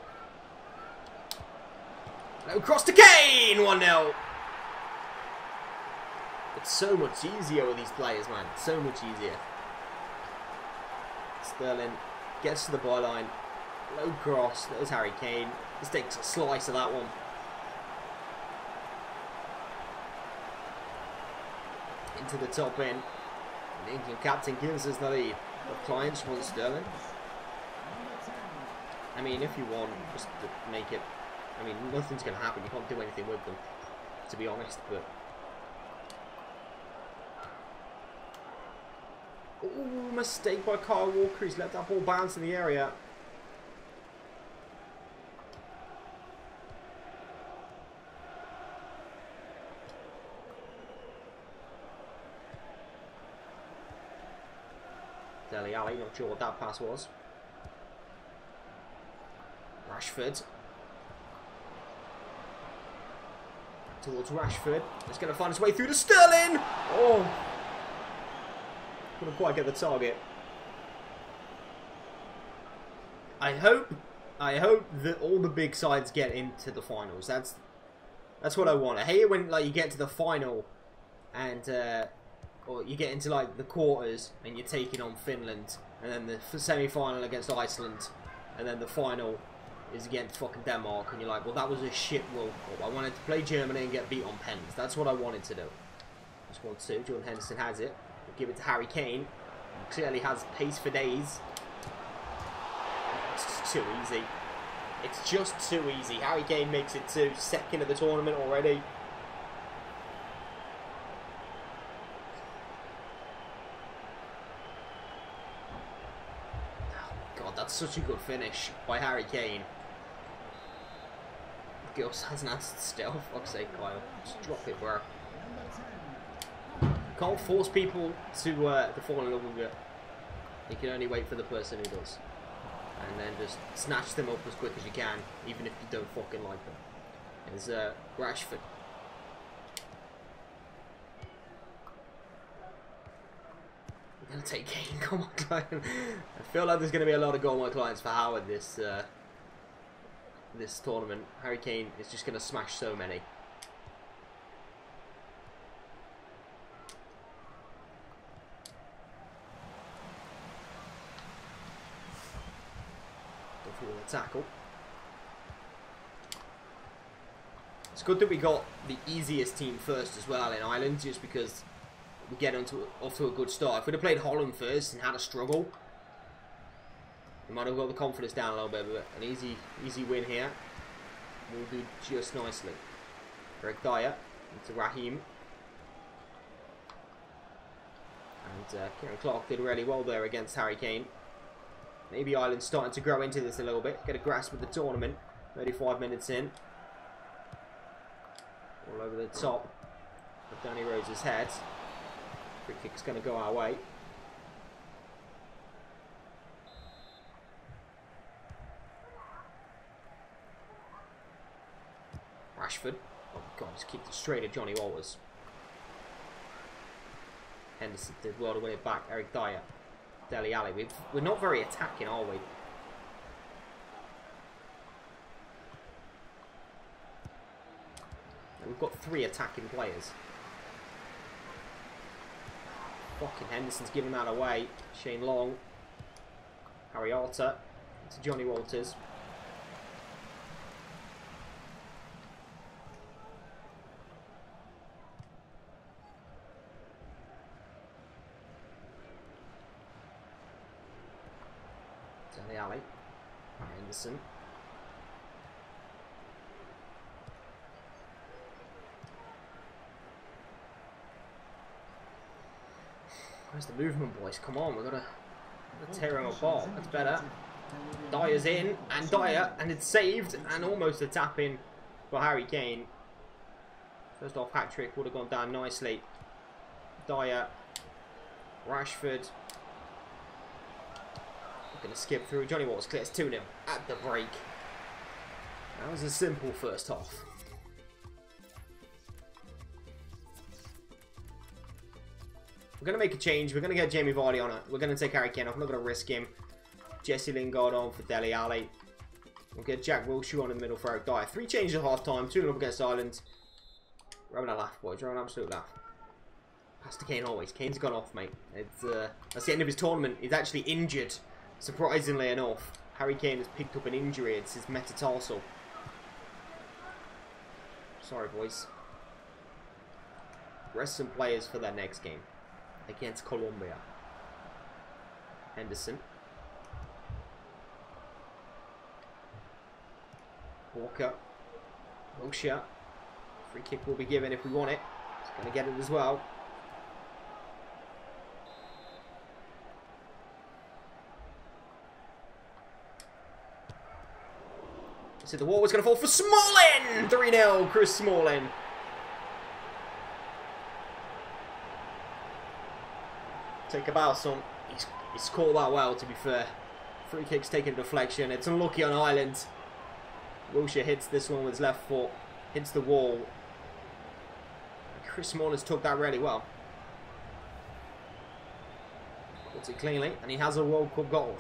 Low cross to Kane! 1-0. It's so much easier with these players, man. So much easier. Sterling gets to the byline. Low cross. There's Harry Kane. Just takes a slice of that one. Into the top end. The England captain gives us the lead. The clients want Sterling. I mean, if you want, just to make it... I mean, nothing's going to happen. You can't do anything with them, to be honest, but... Ooh, mistake by Kyle Walker. He's let that ball bounce in the area. Dele Alli, not sure what that pass was. Rashford. Towards Rashford. It's going to find its way through to Sterling. Oh. Couldn't quite get the target. I hope that all the big sides get into the finals. That's what I want. I hate it when like you get to the final and or you get into like the quarters and you're taking on Finland, and then the semi-final against Iceland, and then the final is against fucking Denmark, and you're like, well, that was a shit World Cup. I wanted to play Germany and get beat on pens. That's what I wanted to do. That's 1-2. Jordan Henderson has it. We'll give it to Harry Kane. He clearly has pace for days. It's just too easy. It's just too easy. Harry Kane makes it to second of the tournament already. That's such a good finish by Harry Kane. Gills hasn't answered still. Fuck's sake, Kyle. Just drop it, bro. Can't force people to fall in love with you. You can only wait for the person who does. And then just snatch them up as quick as you can, even if you don't fucking like them. There's Rashford. I'm gonna take Kane. Come on, client. I feel like there's gonna be a lot of goal line clients for Howard this this tournament. Harry Kane is just gonna smash so many. Don't fall the tackle. It's good that we got the easiest team first as well in Ireland, just because we get off to a good start. If we'd have played Holland first and had a struggle, we might have got the confidence down a little bit, but an easy win here will do just nicely. Greg Dyer into Raheem. And Kieran Clark did really well there against Harry Kane. Maybe Ireland's starting to grow into this a little bit, get a grasp of the tournament. 35 minutes in. All over the top of Danny Rose's head. Free kick's going to go our way. Rashford. Oh god, he's kicked it straight at Johnny Walters. Henderson did well to win it back. Eric Dyer. Dele Alli. We're not very attacking, are we? And we've got 3 attacking players. Fucking Henderson's giving that away. Shane Long. Harry Arter. To Johnny Walters. Dele Alli. Henderson. Where's the movement, boys? Come on, we've got to tear him apart. That's better. Dyer's in, and Dyer, and it's saved, and almost a tap in for Harry Kane. First off hat trick would have gone down nicely. Dyer, Rashford. We're going to skip through. Johnny Walters clears 2-0 at the break. That was a simple first half. We're going to make a change. We're going to get Jamie Vardy on it. We're going to take Harry Kane off. I'm not going to risk him. Jesse Lingard on for Dele Alli. We'll get Jack Wilshere on in the middle for Eric Dyer. 3 changes at half time. 2-0 up against Ireland. We're having a laugh, boys. We're having an absolute laugh. Pass to Kane always. Kane's gone off, mate. It's that's the end of his tournament. He's actually injured, surprisingly enough. Harry Kane has picked up an injury. It's his metatarsal. Sorry, boys. Rest some players for their next game against Colombia. Henderson. Walker. Wilshere. Free kick will be given if we want it. He's going to get it as well. So the wall was going to fall for Smalling! 3-0, Chris Smalling. Take a bow, son. He's caught that well, to be fair. Free kick's taking a deflection. It's unlucky on Ireland. Wilshere hits this one with his left foot. Hits the wall. Chris Smalling's took that really well. Puts it cleanly, and he has a World Cup goal.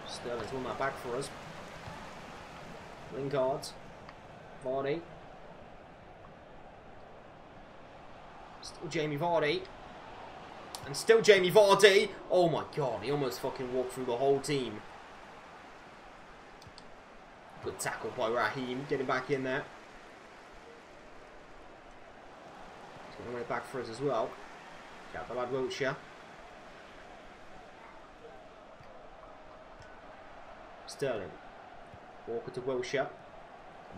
Sterling's won that back for us. Lingard. Vardy. Still Jamie Vardy. And still Jamie Vardy. Oh my god, he almost fucking walked through the whole team. Good tackle by Raheem, getting back in there. He's going to win it back for us as well. Got the lad Wilshere. Sterling. Walker to Wilshere.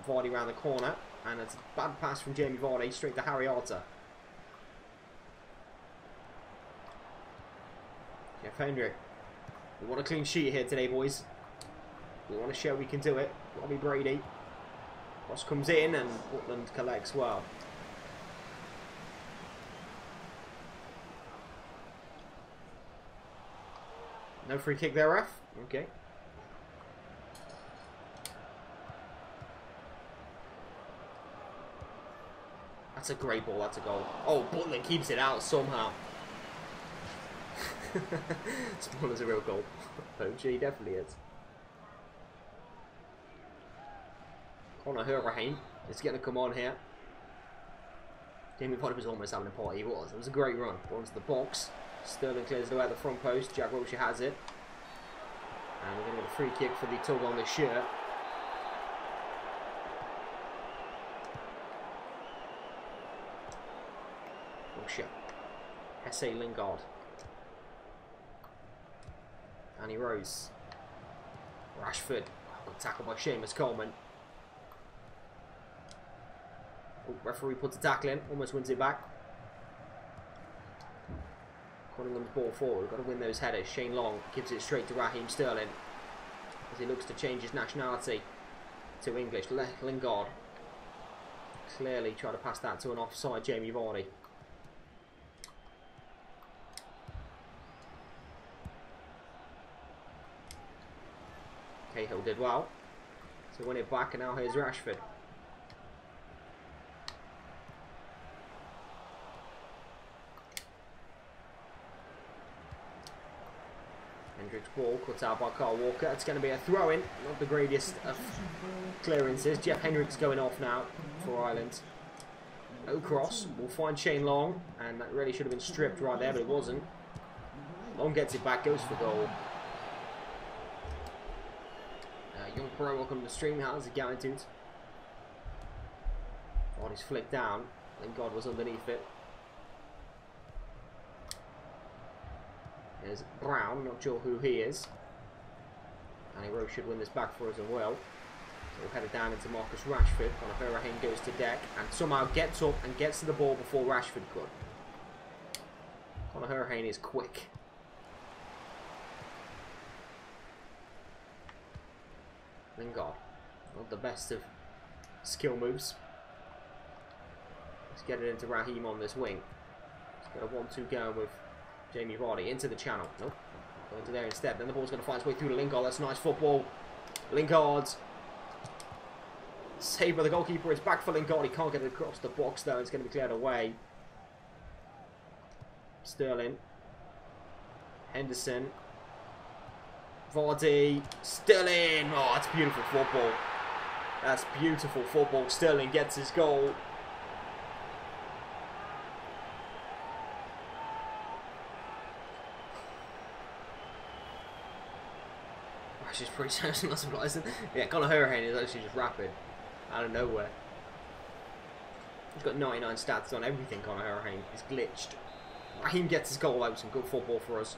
Vardy round the corner. And it's a bad pass from Jamie Vardy straight to Harry Arter. Jeff Hendrick. We want a clean sheet here today, boys. We want to show we can do it. Robbie Brady. Cross comes in and Butland collects well. No free kick there, ref. Okay. That's a great ball. That's a goal. Oh, Butland keeps it out somehow. Smalling's a real goal. OG definitely is. Conor Hurricane is going to come on here. Jamie Vardy was almost having a party. He was. It was a great run. Ball into the box. Sterling clears the way at the front post. Jack Wilshere has it. And we're going to get a free kick for the tug on the shirt. Wilshere. Hesse Lingard. Danny Rose. Rashford. Good tackle by Seamus Coleman. Oh, referee puts a tackle in. Almost wins it back. Cunningham's ball forward. We've got to win those headers. Shane Long gives it straight to Raheem Sterling as he looks to change his nationality to English. Lingard clearly try to pass that to an offside Jamie Vardy. Cahill did well to win it back, and now here's Rashford. Hendrick's ball cut out by Carl Walker. It's going to be a throw-in, not the greatest of clearances. Jeff Hendrick's going off now for Ireland. No cross. We'll find Shane Long, and that really should have been stripped right there, but it wasn't. Long gets it back, goes for goal. Young Pro, welcome to the stream. How's it going, dudes? Vardy's flicked down. Lingard was underneath it. There's Brown, not sure who he is. Danny Rose should win this back for us and will. So we'll head it down into Marcus Rashford. Conor Hurricane goes to deck and somehow gets up and gets to the ball before Rashford could. Conor Hurricane is quick. Lingard, not the best of skill moves. Let's get it into Raheem on this wing. Let's get a 1-2 going with Jamie Vardy into the channel. Nope, going to there instead. Then the ball's going to find its way through to Lingard. That's nice football. Lingard. Saved by the goalkeeper. It's back for Lingard. He can't get it across the box though. It's going to be cleared away. Sterling. Henderson. Vardy. Sterling. Oh, that's beautiful football. That's beautiful football. Sterling gets his goal. She's pretty surprising. Yeah, Conor Hurricane is actually just rapid out of nowhere. He's got 99 stats on everything. Conor Hurricane is glitched. Raheem gets his goal out. Some good football for us.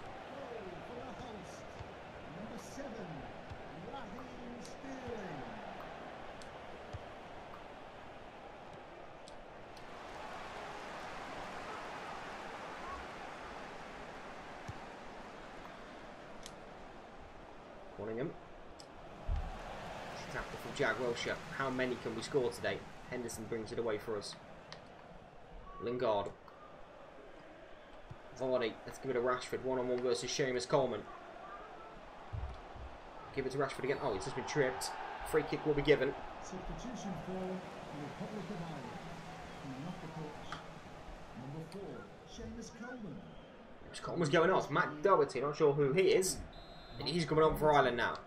Him. Tackle from Jack Wilshere. How many can we score today? Henderson brings it away for us. Lingard. Vardy. Let's give it to Rashford. One-on-one versus Seamus Coleman. Give it to Rashford again. Oh, it's just been tripped. Free kick will be given.
Substitution for the Republic of Ireland. Off the pitch. Number 4, Seamus Coleman.
Seamus Coleman's going off. Matt Doherty. Not sure who he is. And he's coming on for Ireland now.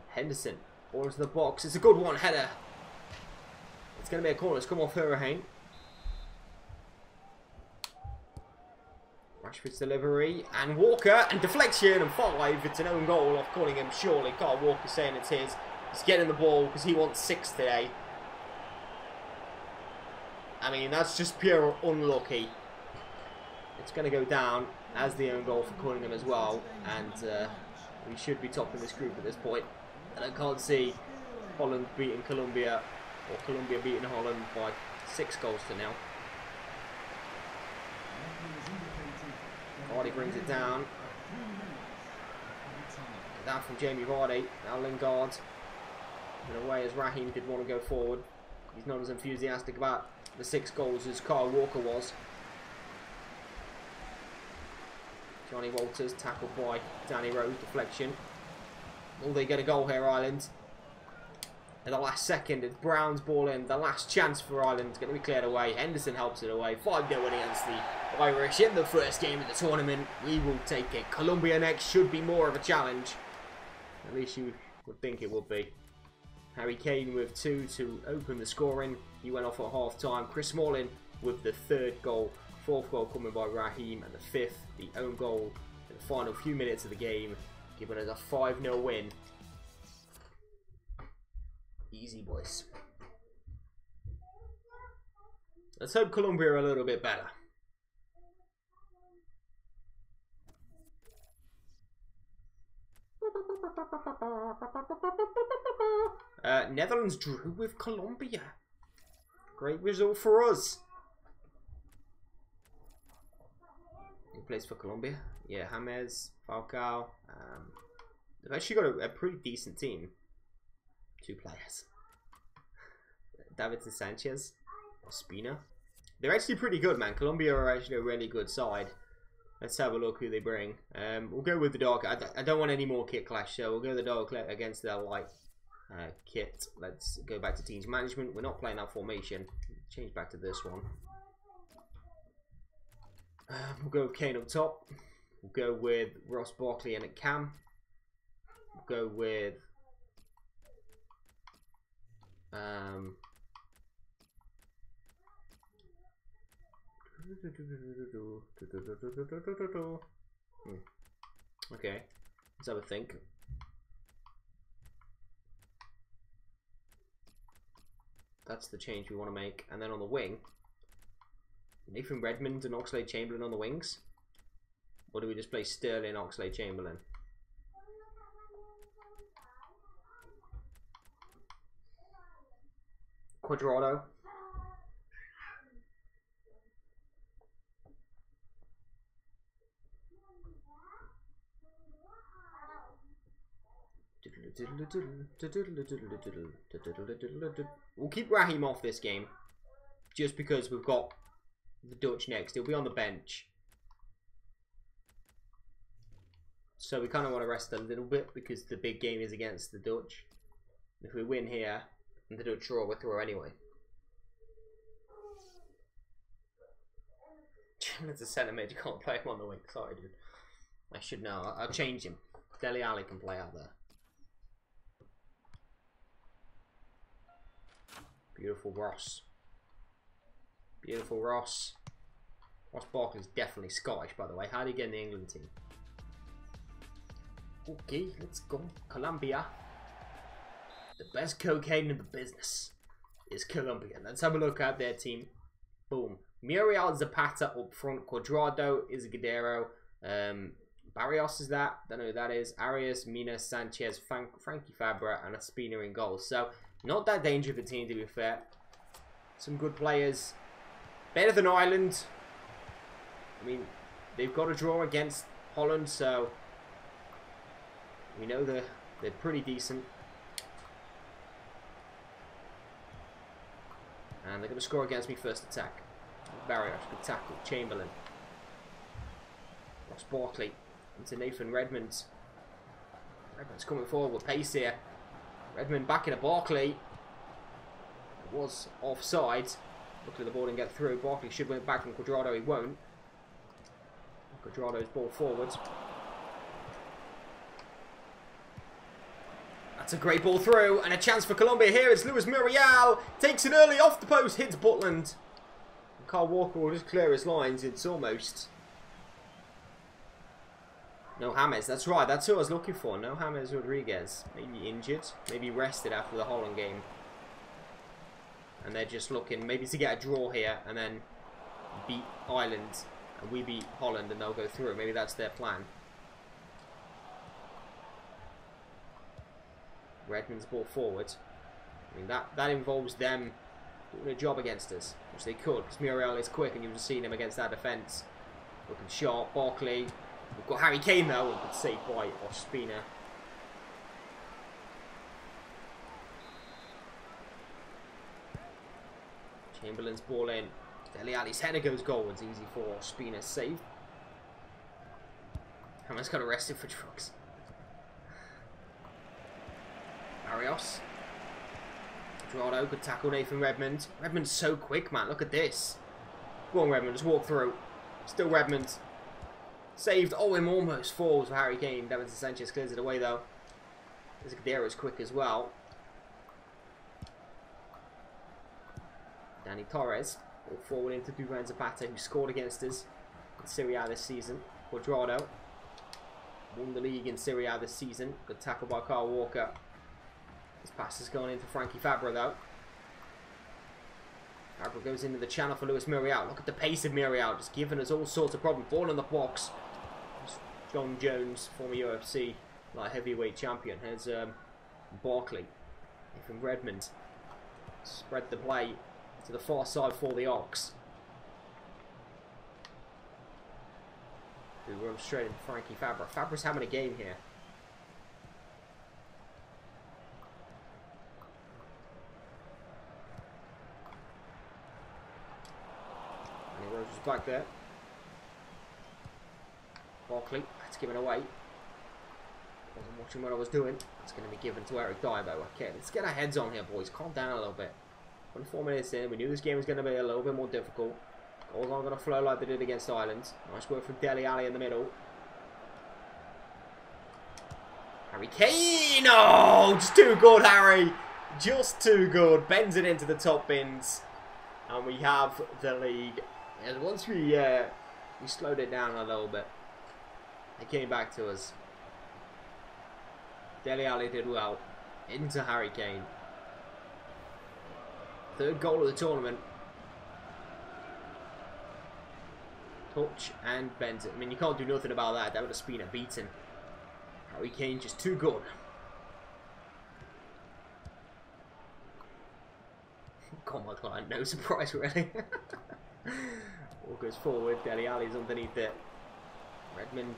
Henderson. Ball into the box. It's a good one. Header. It's going to be a corner. It's come off Hurricane. Rashford's delivery. And Walker. And deflection. And 5. It's an own goal off Cunningham. Surely. Carl Walker saying it's his. He's getting the ball because he wants 6 today. I mean, that's just pure unlucky. It's going to go down as the own goal for Cunningham as well. And we should be topping this group at this point. And I can't see Holland beating Colombia or Colombia beating Holland by 6 goals to 0. Vardy brings it down. Down from Jamie Vardy. Now Lingard. In a way, as Raheem did want to go forward. He's not as enthusiastic about the 6 goals as Kyle Walker was. Johnny Walters tackled by Danny Rose, deflection. Oh, they get a goal here, Ireland. In the last second, it's Brown's ball in. The last chance for Ireland is going to be cleared away. Henderson helps it away. 5-0 against the Irish in the first game of the tournament. We will take it. Colombia next should be more of a challenge. At least you would think it would be. Harry Kane with 2 to open the scoring. He went off at half-time. Chris Smalling with the 3rd goal. 4th goal coming by Raheem, and the 5th, the own goal in the final few minutes of the game, giving us a 5-0 win. Easy, boys. Let's hope Colombia are a little bit better. Netherlands drew with Colombia. Great result for us. Who plays for Colombia? Yeah, James, Falcao. They've actually got a pretty decent team. 2 players. Davinson Sanchez. Ospina. They're actually pretty good, man. Colombia are actually a really good side. Let's have a look who they bring. We'll go with the dark. I don't want any more kit clash, so we'll go the dark against their light kit. Let's go back to teams management. We're not playing that formation. Change back to this one. We'll go with Kane up top. We'll go with Ross Barkley in at cam. We'll go with okay, let's have a think. That's the change we want to make. And then on the wing, Nathan Redmond and Oxlade-Chamberlain on the wings? Or do we just play Sterling, Oxlade-Chamberlain? Quadrado. We'll keep Raheem off this game, just because we've got the Dutch next. He'll be on the bench, so we kind of want to rest a little bit because the big game is against the Dutch. If we win here and the Dutch draw, we're through anyway. It's a centre mid. You can't play him on the wing. Sorry, dude. I should know. I'll change him. Dele Alli can play out there. Beautiful Ross. Beautiful Ross. Ross Barkley's definitely Scottish, by the way. How do you get in the England team? Okay, let's go. Colombia. The best cocaine in the business is Colombia. Let's have a look at their team. Boom. Muriel Zapata up front. Cuadrado is Guerrero. Barrios is that. Don't know who that is. Arias, Mina, Sanchez, Frankie Fabra, and Espina in goals. So, not that dangerous of a team, to be fair. Some good players. Better than Ireland. I mean, they've got a draw against Holland, so we know they're pretty decent. And they're going to score against me first attack. Barrios, good tackle. Chamberlain. Ross Barkley. Into Nathan Redmond. Redmond's coming forward with pace here. Redmond back into Barkley. It was offside. Luckily the ball didn't get through. Barkley should win it back from Cuadrado. He won't. Cuadrado's ball forward. That's a great ball through. And a chance for Colombia here. It's Luis Muriel. Takes it early off the post. Hits Butland. And Kyle Walker will just clear his lines. It's almost... No James. That's right. That's who I was looking for. No James Rodriguez. Maybe injured. Maybe rested after the Holland game. And they're just looking maybe to get a draw here and then beat Ireland. And we beat Holland and they'll go through. Maybe that's their plan. Redmond's ball forward. I mean, that involves them doing a job against us. Which they could. Because Muriel is quick and you've just seen him against that defence. Looking sharp. Barkley. We've got Harry Kane though. And good save by Ospina. Chamberlain's ball in. Dele Alli's header goes goalwards. Easy for Ospina's save. Hamas got arrested for drugs. Barrios. Cuadrado, good tackle. Nathan Redmond. Redmond's so quick, man. Look at this. Go on, Redmond. Just walk through. Still Redmond. Saved. Oh, him almost falls for Harry Kane. Davinson Sanchez clears it away, though. Guerrero's quick as well. Danny Torres. Ball forward into Duvan Zapata, who scored against us in Serie A this season. Cuadrado. Won the league in Serie A this season. Good tackle by Kyle Walker. This pass has gone into Frankie Fabra, though. Fabra goes into the channel for Luis Muriel. Look at the pace of Muriel, just giving us all sorts of problems. Ball in the box. John Jones, former UFC light heavyweight champion. Here's Barkley from Redmond. Spread the play to the far side for the Ox. Who runs straight into Frankie Fabra. Fabra's having a game here. And he Rogers back there. Barkley, that's given away. Wasn't watching what I was doing. It's going to be given to Eric Dyer though. Okay, let's get our heads on here, boys. Calm down a little bit. 24 minutes in, we knew this game was going to be a little bit more difficult. Goals aren't going to flow like they did against Ireland. Nice work from Dele Alli in the middle. Harry Kane! Oh, just too good, Harry. Just too good. Bends it into the top bins. And we have the league. And once we slowed it down a little bit, it came back to us. Dele Alli did well. Into Harry Kane. Third goal of the tournament. Touch and bends it. I mean, you can't do nothing about that. That would have been a beaten. Harry Kane just too good. Oh my god, no surprise really. All goes forward. Dele Alli's underneath it. Redmond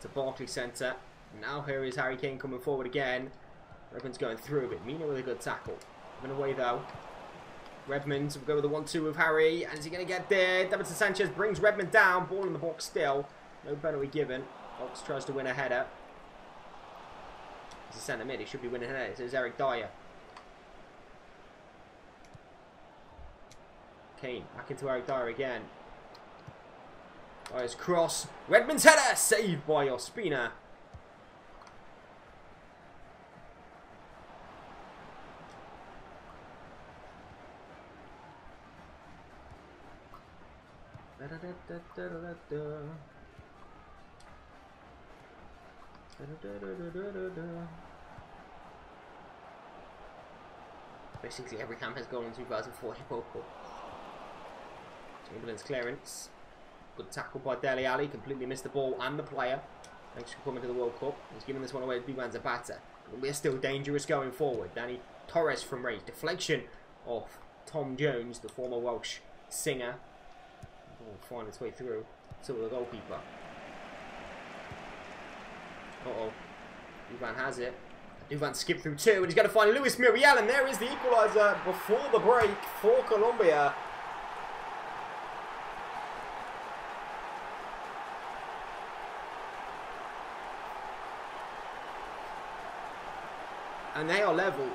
to Barkley centre. Now here is Harry Kane coming forward again. Redmond's going through a bit. Mina with a good tackle. Giving away though. Redmond will go with the 1-2 with Harry. And is he going to get there? Davinson Sanchez brings Redmond down. Ball in the box still. No penalty given. Fox tries to win a header. He's a centre mid. He should be winning a header. So it's Eric Dyer. Kane back into Eric Dyer again. Dyer's cross. Redmond's header. Saved by Ospina. Basically every ham has gone in 2004 World Cup. Chamberlain's clearance. Good tackle by Dele Alli. Completely missed the ball and the player. Thanks for coming to the World Cup. He's giving this one away to Duvan Zapata. We're still dangerous going forward. Danny Torres from range. Deflection off Tom Jones, the former Welsh singer. Ball find its way through to the goalkeeper. Uh-oh. Duvan has it. Duvan skipped through two, and he's going to find Luis Muriel, and there is the equaliser before the break for Colombia. And they are level.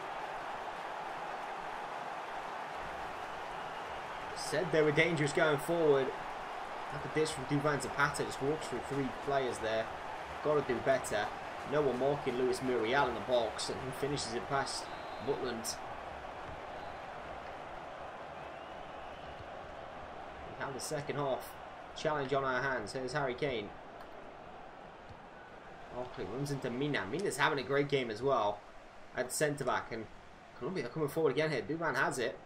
Said they were dangerous going forward. Look at this from Duvan Zapata. Just walks through three players there. Got to do better. No one marking Luis Muriel in the box, and he finishes it past Butland. We have the second half challenge on our hands. Here's Harry Kane. Oakley runs into Mina. Mina's having a great game as well at centre back, and Colombia coming forward again here. Duvan has it.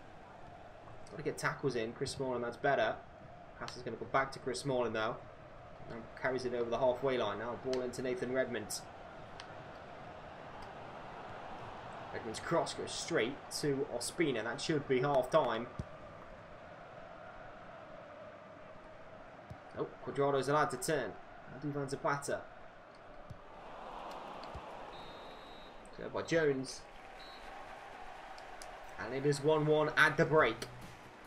Got to get tackles in. Chris Smalling, that's better. Pass is going to go back to Chris Smalling though. And carries it over the halfway line. Now ball into Nathan Redmond. Redmond's cross goes straight to Ospina. That should be half time. Oh, Cuadrado's allowed to turn. Duvan Zapata. Cleared by Jones. And it is 1-1 at the break.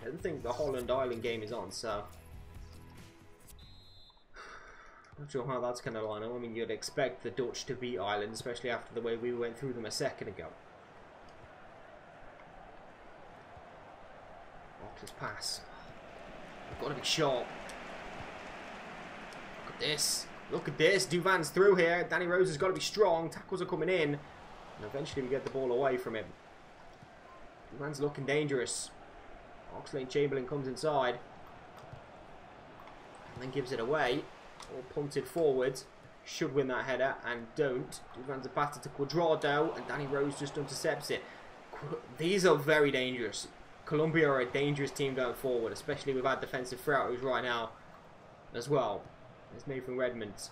I don't think the Holland-Ireland game is on, so... Not sure how that's going to line up. I mean, you'd expect the Dutch to beat Ireland, especially after the way we went through them a second ago. Oxley's pass. We've got to be sharp. Look at this. Look at this. Duvan's through here. Danny Rose has got to be strong. Tackles are coming in. And eventually we get the ball away from him. Duvan's looking dangerous. Oxley and Chamberlain comes inside. And then gives it away. Or punted forward. Should win that header and don't. Duvan Zapata to Cuadrado, and Danny Rose just intercepts it. These are very dangerous. Colombia are a dangerous team going forward, especially with our defensive threats right now as well. There's Nathan Redmond.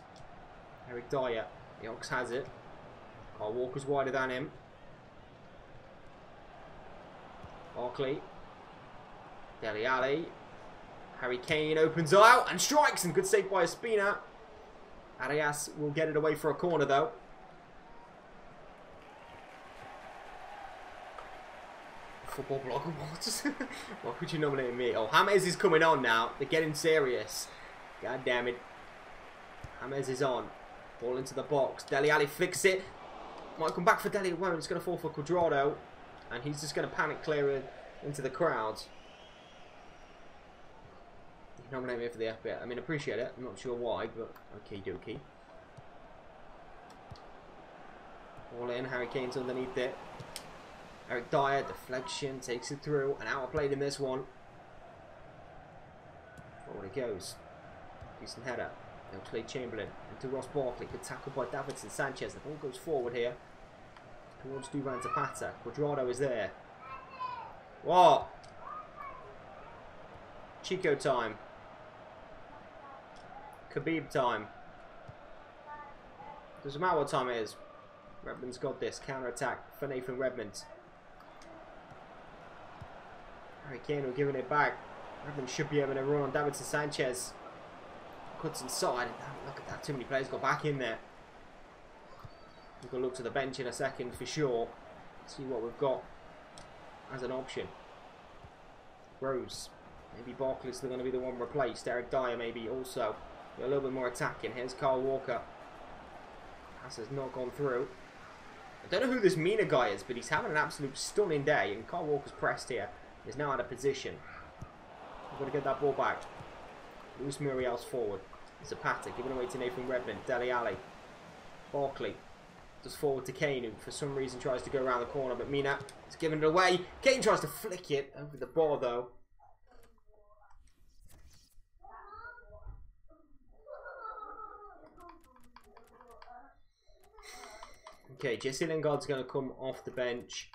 Eric Dyer. The Ox has it. Carl Walker's wider than him. Barkley. Dele Alli. Harry Kane opens out and strikes, and good save by Ospina. Arias will get it away for a corner though. Football blogger, what? What would you nominate me? Oh, James is coming on now. They're getting serious. God damn it. James is on. Ball into the box. Dele Alli flicks it. Might come back for Dele. It won't. It's going to fall for Cuadrado. And he's just going to panic clear it into the crowd. Nominate me for the FBA. I mean, appreciate it. I'm not sure why, but okay, dokie. All in. Harry Kane's underneath it. Eric Dyer, deflection, takes it through, and outplayed in this one. Forward it goes. Decent header. They'll play Chamberlain into Ross Barkley. Good tackle by Davinson Sanchez. The ball goes forward here towards Duvan Zapata. Cuadrado is there. What? Chico time. Khabib time. Doesn't matter what time it is. Redmond's got this. Counter attack for Nathan Redmond. Harry Kane will giving it back. Redmond should be able to run on Davinson Sanchez. Cuts inside. Look at that. Too many players got back in there. We've got to look to the bench in a second for sure. See what we've got as an option. Rose. Maybe Barkley's still going to be the one replaced. Eric Dyer maybe also. A little bit more attacking. Here's Carl Walker. Pass has not gone through. I don't know who this Mina guy is, but he's having an absolute stunning day. And Carl Walker's pressed here. He's now out of position. We've got to get that ball back. Luis Muriel's forward. Zapata giving away to Nathan Redmond. Dele Alli. Barkley. Just forward to Kane, who for some reason tries to go around the corner. But Mina is giving it away. Kane tries to flick it over the bar though. Okay, Jesse Lingard's going to come off the bench.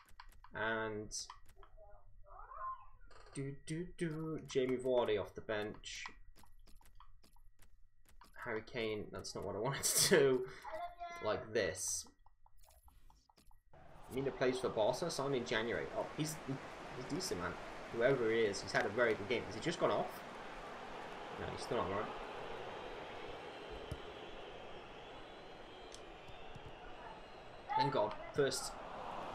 And... Jamie Vardy off the bench. Harry Kane, that's not what I wanted to do. Like this. Mina plays for Barca, signed in January. Oh, he's decent, man. Whoever he is, he's had a very good game. Has he just gone off? No, he's still on, right? Lingard, first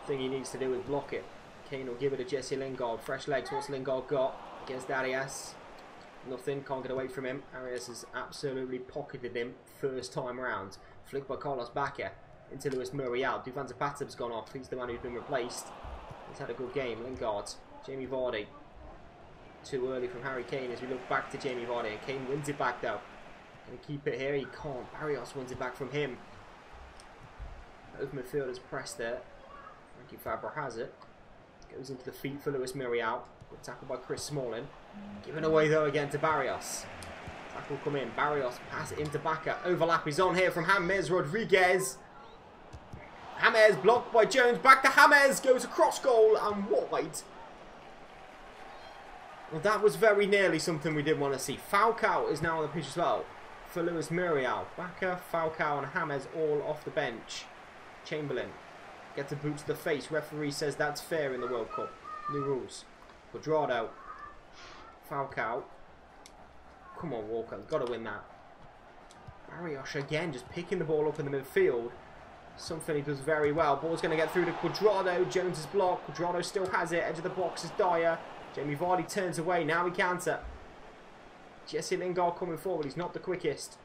thing he needs to do is block it. Kane will give it to Jesse Lingard. Fresh legs, what's Lingard got against Arias? Nothing, can't get away from him. Arias has absolutely pocketed him first time round. Flicked by Carlos Bacca into Lewis Murray out. Dufan Zapata's gone off. He's the man who's been replaced. He's had a good game. Lingard, Jamie Vardy. Too early from Harry Kane as we look back to Jamie Vardy. And Kane wins it back though. Can he keep it here? He can't. Barrios wins it back from him. Both midfielders pressed there. Frankie Fabra has it. Goes into the feet for Lewis Murray out. Good tackle by Chris Smalling. Given away though again to Barrios. Tackle come in. Barrios pass it into Bacca. Overlap is on here from James Rodriguez. James blocked by Jones. Back to James. Goes across goal and wide. Well, that was very nearly something we did want to see. Falcao is now on the pitch as well. For Lewis Murray out. Bacca, Falcao and James all off the bench. Chamberlain gets a boot to the face. Referee says that's fair in the World Cup. New rules. Quadrado. Falcao. Come on, Walker. Got to win that. Barrios again just picking the ball up in the midfield. Something he does very well. Ball's going to get through to Quadrado. Jones is blocked. Quadrado still has it. Edge of the box is Dyer. Jamie Vardy turns away. Now he counter. Jesse Lingard coming forward. He's not the quickest.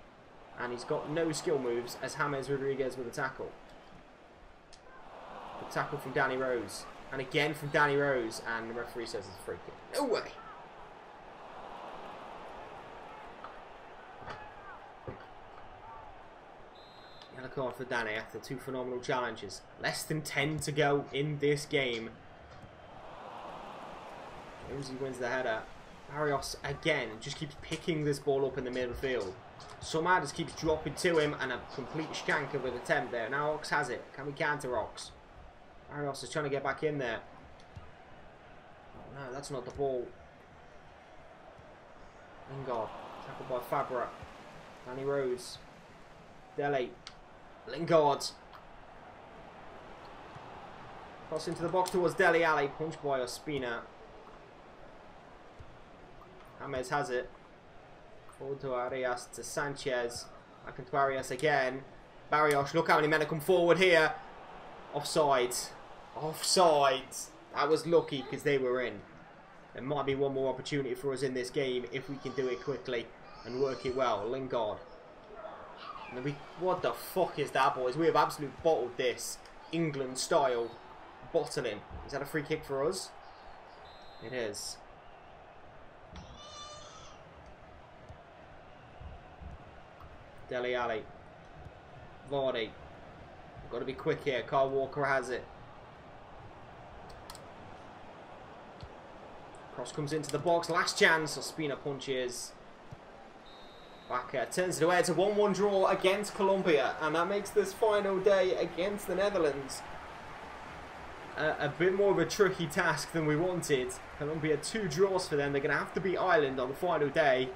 And he's got no skill moves as James Rodriguez with a tackle. The tackle from Danny Rose. And again from Danny Rose. And the referee says it's a free kick. No way! Yellow card for Danny after two phenomenal challenges. Less than 10 to go in this game. Jonesy wins the header. Barrios again just keeps picking this ball up in the midfield. Somehow just keeps dropping to him and a complete shank of an attempt there. Now Ox has it. Can we counter Ox? Barrios is trying to get back in there. Oh, no, that's not the ball. Lingard. Tackled by Fabra. Danny Rose. Dele. Lingard. Cross into the box towards Dele Alli. Punched by Ospina. James has it. Forward to Arias, to Sanchez. Back into Arias again. Barrios, look how many men have come forward here. Offside. Offside. That was lucky because they were in. There might be one more opportunity for us in this game if we can do it quickly and work it well. Lingard. What the fuck is that, boys? We have absolutely bottled this. England style bottling. Is that a free kick for us? It is. Dele Alli. Vardy. Got to be quick here. Kyle Walker has it. Cross comes into the box. Last chance. Ospina punches. Bacca turns it away. It's a 1-1 draw against Colombia. And that makes this final day against the Netherlands a bit more of a tricky task than we wanted. Colombia 2 draws for them. They're going to have to beat Ireland on the final day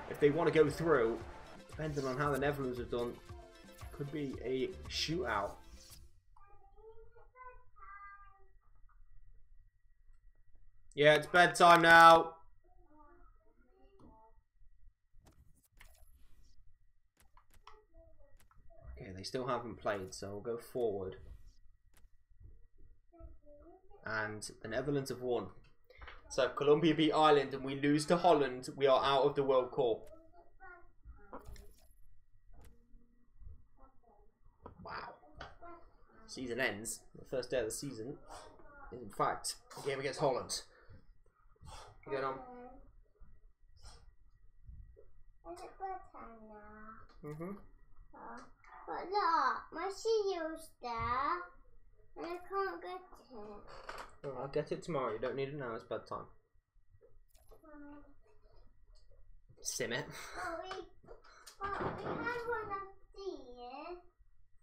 if they want to go through. Depending on how the Netherlands have done, could be a shootout. Yeah, it's bedtime now. Okay, they still haven't played, so we'll go forward. And the Netherlands have won. So if Colombia beat Ireland and we lose to Holland, we are out of the World Cup. Wow. Season ends. The first day of the season is in fact a game against Holland. Get on.
Is it bedtime now?
Mm-hmm.
But look, my CEO's there, and I can't get it.
Well, I'll get it tomorrow. You don't need it now. It's bedtime. Sim it.
But we had one of these.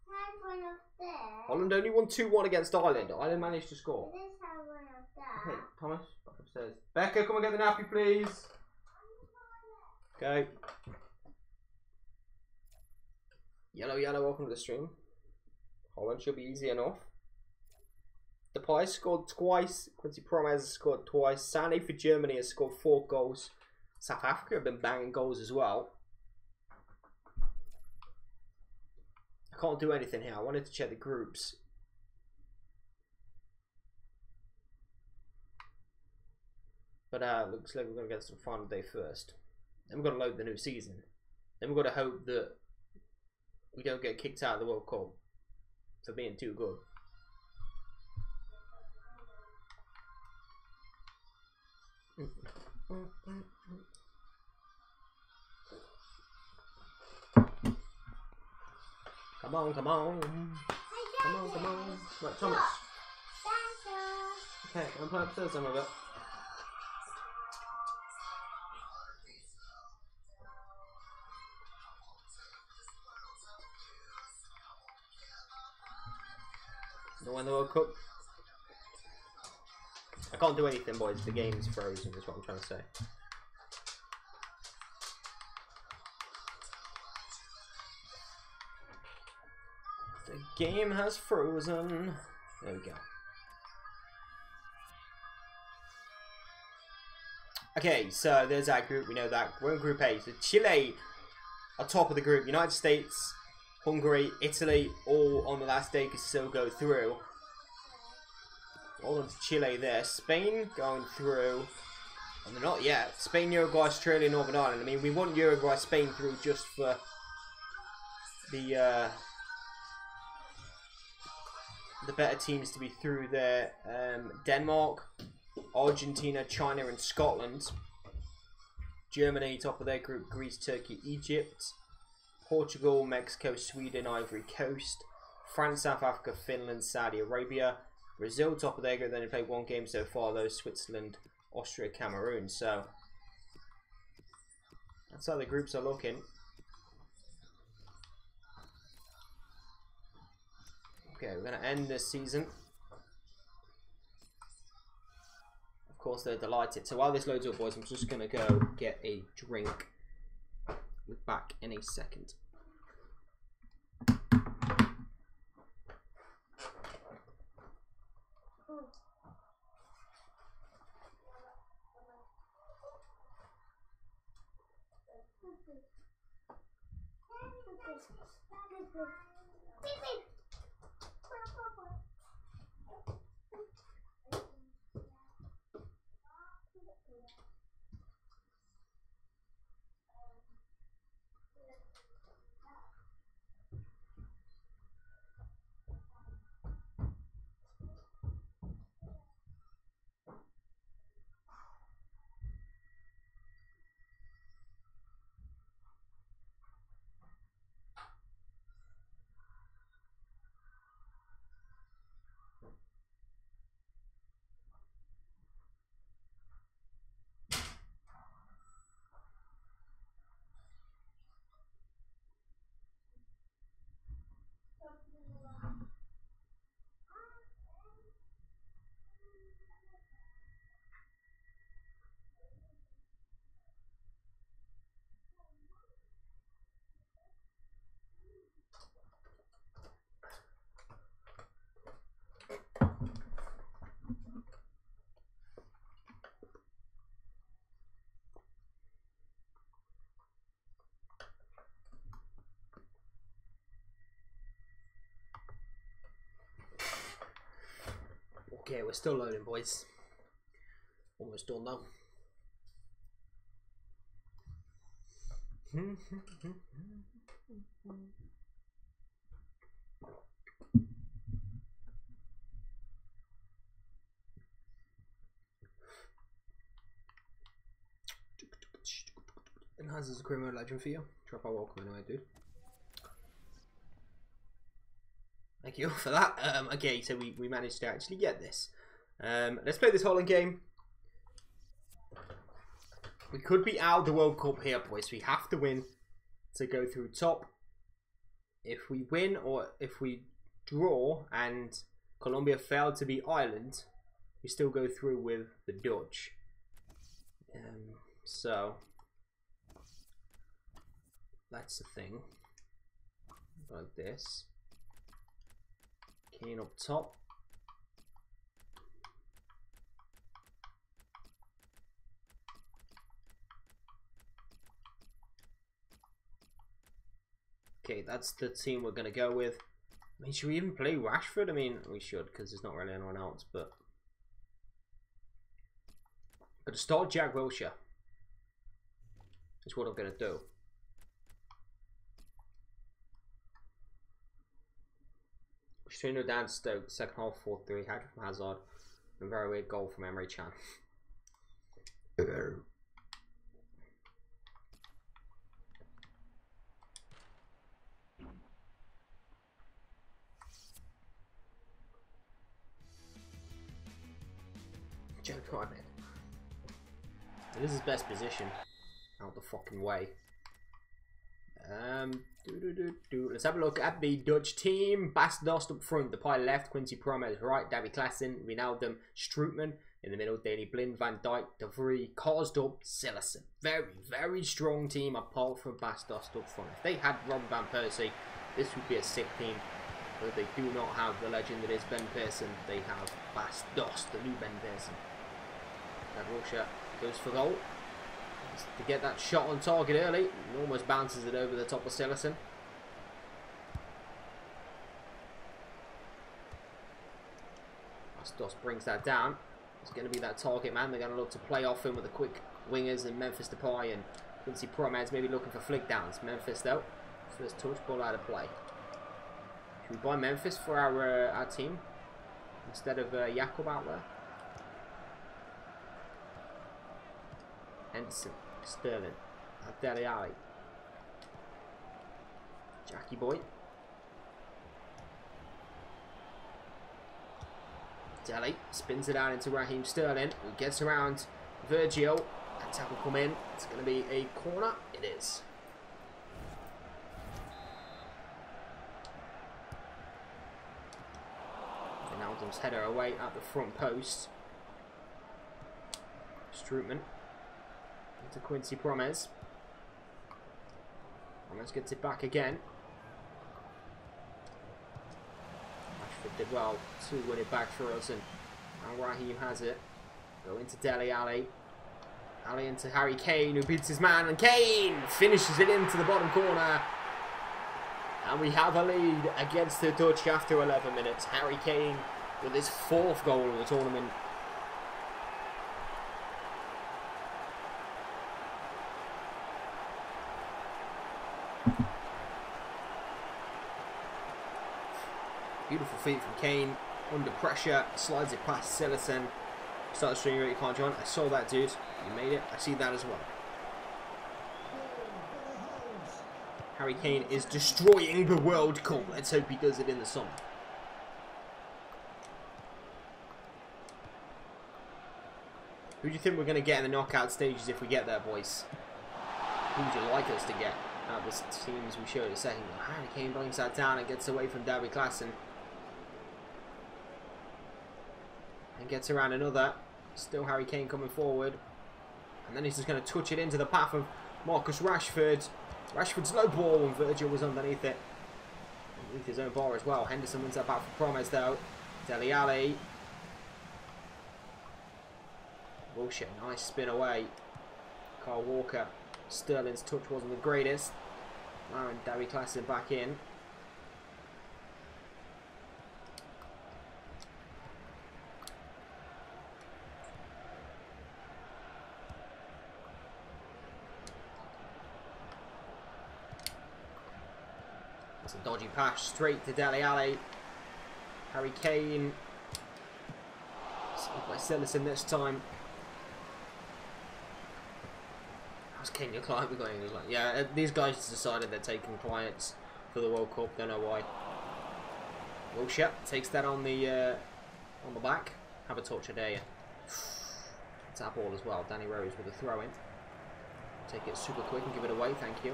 Had one one of there.
Holland only won 2-1 against Ireland. Ireland managed to score.
This has one of there.
Okay, Thomas, back upstairs. Becca, come and get the nappy, please. Okay. Yellow, welcome to the stream. Holland should be easy enough. Depay scored twice. Quincy Promes has scored twice. Sané for Germany has scored 4 goals. South Africa have been banging goals as well. I can't do anything here. I wanted to check the groups. But looks like we're going to get some final day first. Then we've got to load the new season. Then we've got to hope that we don't get kicked out of the World Cup for being too good. Come on, come on. Come on, come on. Right, Thomas. Okay, I'm playing upstairs some of it. Don't win the World Cup. I can't do anything, boys. The game's frozen, is what I'm trying to say. The game has frozen. There we go. Okay, so there's our group. We know that. We're in Group A. So Chile are top of the group. United States, Hungary, Italy, all on the last day can still go through. All on to Chile there. Spain going through. And they're not yet. Spain, Uruguay, Australia, Northern Ireland. I mean, we want Uruguay, Spain through just for the better teams to be through there. Denmark, Argentina, China, and Scotland. Germany, top of their group. Greece, Turkey, Egypt. Portugal, Mexico, Sweden, Ivory Coast. France, South Africa, Finland, Saudi Arabia. Brazil, top of their group. They only played 1 game so far, though. Switzerland, Austria, Cameroon. So that's how the groups are looking. Okay, we're going to end this season. Of course, they're delighted. So while this loads up, boys, I'm just going to go get a drink. We'll be back in a second. Okay, we're still loading, boys. Almost done now. Enhances the criminal legend for you. Drop our welcome anyway, dude. Thank you for that. Okay, so we managed to actually get this. Let's play this Holland game. We could be out of the World Cup here, boys. We have to win to go through top. If we win or if we draw and Colombia failed to beat Ireland, we still go through with the Dutch. So that's the thing. Like this. Kane up top. Okay, that's the team we're going to go with. I mean, should we even play Rashford? I mean, we should, because there's not really anyone else, but... I'm going to start Jack Wilshere. That's what I'm going to do. Cristiano down Stoke, second half 4-3, hat from Hazard. A very weird goal from MrJenk. Joe Climate. It is his best position. Out the fucking way. Let's have a look at the Dutch team. Bas Dost up front, the pie left, Quincy Promes right, Davy Klaassen, Wijnaldum, Strootman in the middle, Daley Blind, Van Dijk, De Vrij, Karsdorp, Sillerson. Very, very strong team apart from Bas Dost up front. If they had Robin Van Persie, this would be a sick team. But they do not have the legend that is Ben Pearson. They have Bas Dost, the new Ben Pearson. That Wilshere goes for goal. To get that shot on target early, and almost bounces it over the top of Sillerson. Dost brings that down. It's going to be that target man. They're going to look to play off him with the quick wingers and Memphis Depay and Quincy Promes maybe looking for flick downs. Memphis though, first touch, ball out of play. Should we buy Memphis for our team instead of Jakob out there? Henderson, Sterling, Dele Alli, Jackie Boy, Dele spins it out into Raheem Sterling, who gets around Virgil. That tackle come in. It's going to be a corner. It is. Wijnaldum's header away at the front post. Strootman. To Quincy Promes. Promes gets it back again. Rashford did well to win it back for us, and now Raheem has it. Go into Dele Alli. Alli into Harry Kane, who beats his man, and Kane finishes it into the bottom corner. And we have a lead against the Dutch after 11 minutes. Harry Kane with his 4th goal of the tournament. Beautiful feet from Kane, under pressure, slides it past Sillerson. Starts stringing it, you can't join. I saw that, dude. You made it. I see that as well. Harry Kane is destroying the World Cup. Let's hope he does it in the summer. Who do you think we're going to get in the knockout stages if we get there, boys? Who would you like us to get out of the teams we showed a second ago? Harry Kane brings that down and gets away from Davy Klaassen. And gets around another. Still Harry Kane coming forward. And then he's just going to touch it into the path of Marcus Rashford. Rashford's low ball and Virgil was underneath it. Underneath his own bar as well. Henderson wins that back for Promes though. Dele Alli. Bullshit, nice spin away. Kyle Walker. Sterling's touch wasn't the greatest. Now and Davy Klaassen back in. It's a dodgy pass straight to Dele Alli. Harry Kane. Saved by Sillerson this time. How's Kane your client? We're going. Yeah, these guys decided they're taking clients for the World Cup. Don't know why. Wilshere takes that on the back. Have a touch, I dare you. Tap ball as well. Danny Rose with a throw in. Take it super quick and give it away. Thank you.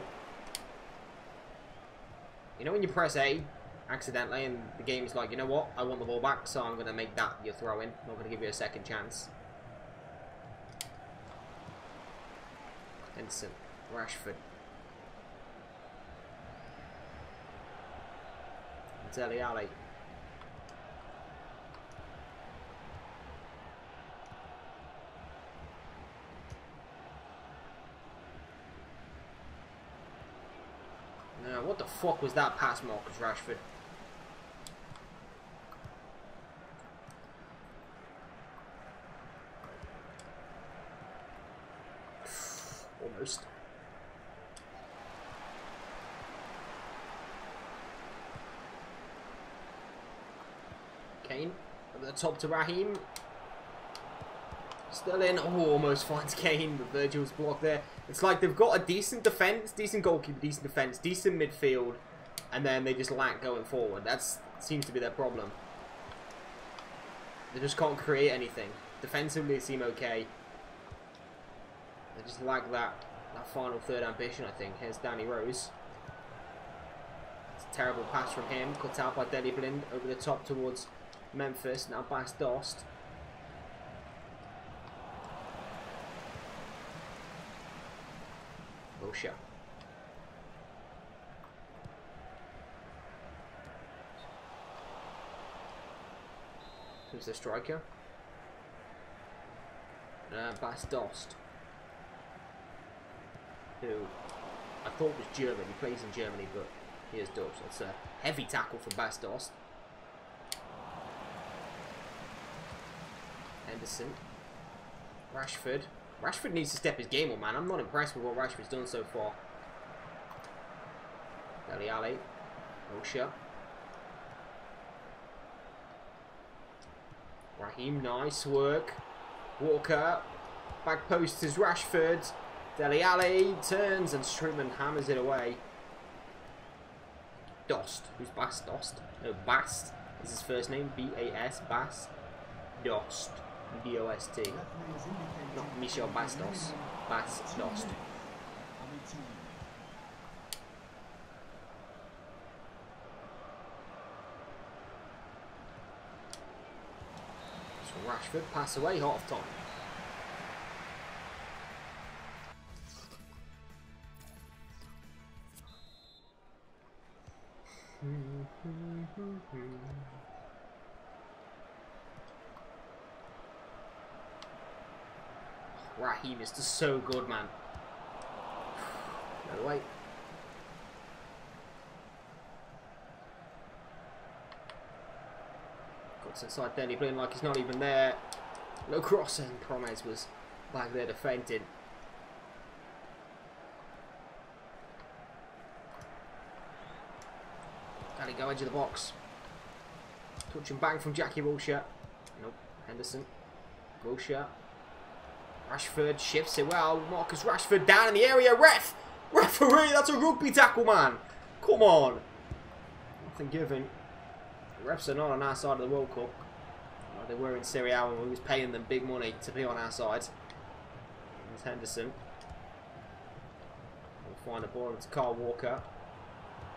You know when you press A accidentally, and the game's like, you know what, I want the ball back, so I'm going to make that your throw in. I'm not going to give you a second chance. Henderson, Rashford. Dele Alli. No, what the fuck was that pass, Marcus Rashford? Almost. Kane over the top to Raheem. Still in. Oh, almost finds Kane, but Virgil's blocked there. It's like they've got a decent defence, decent goalkeeper, decent defence, decent midfield, and then they just lack going forward. That seems to be their problem. They just can't create anything. Defensively, they seem okay. They just lack that final third ambition, I think. Here's Danny Rose. It's a terrible pass from him. Cut out by Deli Blind over the top towards Memphis. Now Bas Dost. Wilshere. Who's the striker? Bas Dost. Who I thought was German. He plays in Germany, but he is Dutch. That's a heavy tackle from Bas Dost. Henderson. Rashford. Rashford needs to step his game up, man. I'm not impressed with what Rashford's done so far. Dele Alli. Wilshere. Raheem, nice work. Walker. Back post is Rashford. Dele Alli turns and Strootman hammers it away. Dost. Who's Bas Dost? No, Bast is his first name. B-A-S. Bas Dost. D-O-S-T. Not Michel Bastos. Bas Dost. So Rashford pass away half time. Raheem is just so good, man. No way. Cuts inside Dele Blind like he's not even there. No crossing. Promes was back there defending. Can he go edge of the box? Touch and bang from Jackie Wilshere. Nope. Henderson. Wilshere. Rashford shifts it well. Marcus Rashford down in the area. Referee, that's a rugby tackle, man. Come on. Nothing given. The refs are not on our side of the World Cup. Well, they were in Serie A when we was paying them big money to be on our side. There's Henderson. We'll find the ball into Carl Walker.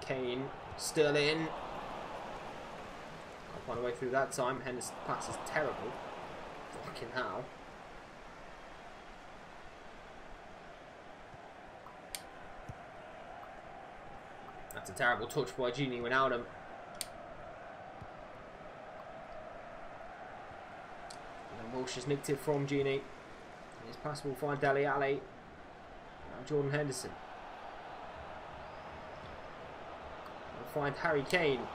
Kane still in. Can't find a way through that time. Henderson's pass is terrible. Fucking hell. That's a terrible touch by Gini Wijnaldum. And Wilshere's nicked it from Gini. His pass will find Dele Alli. Now Jordan Henderson. We'll find Harry Kane.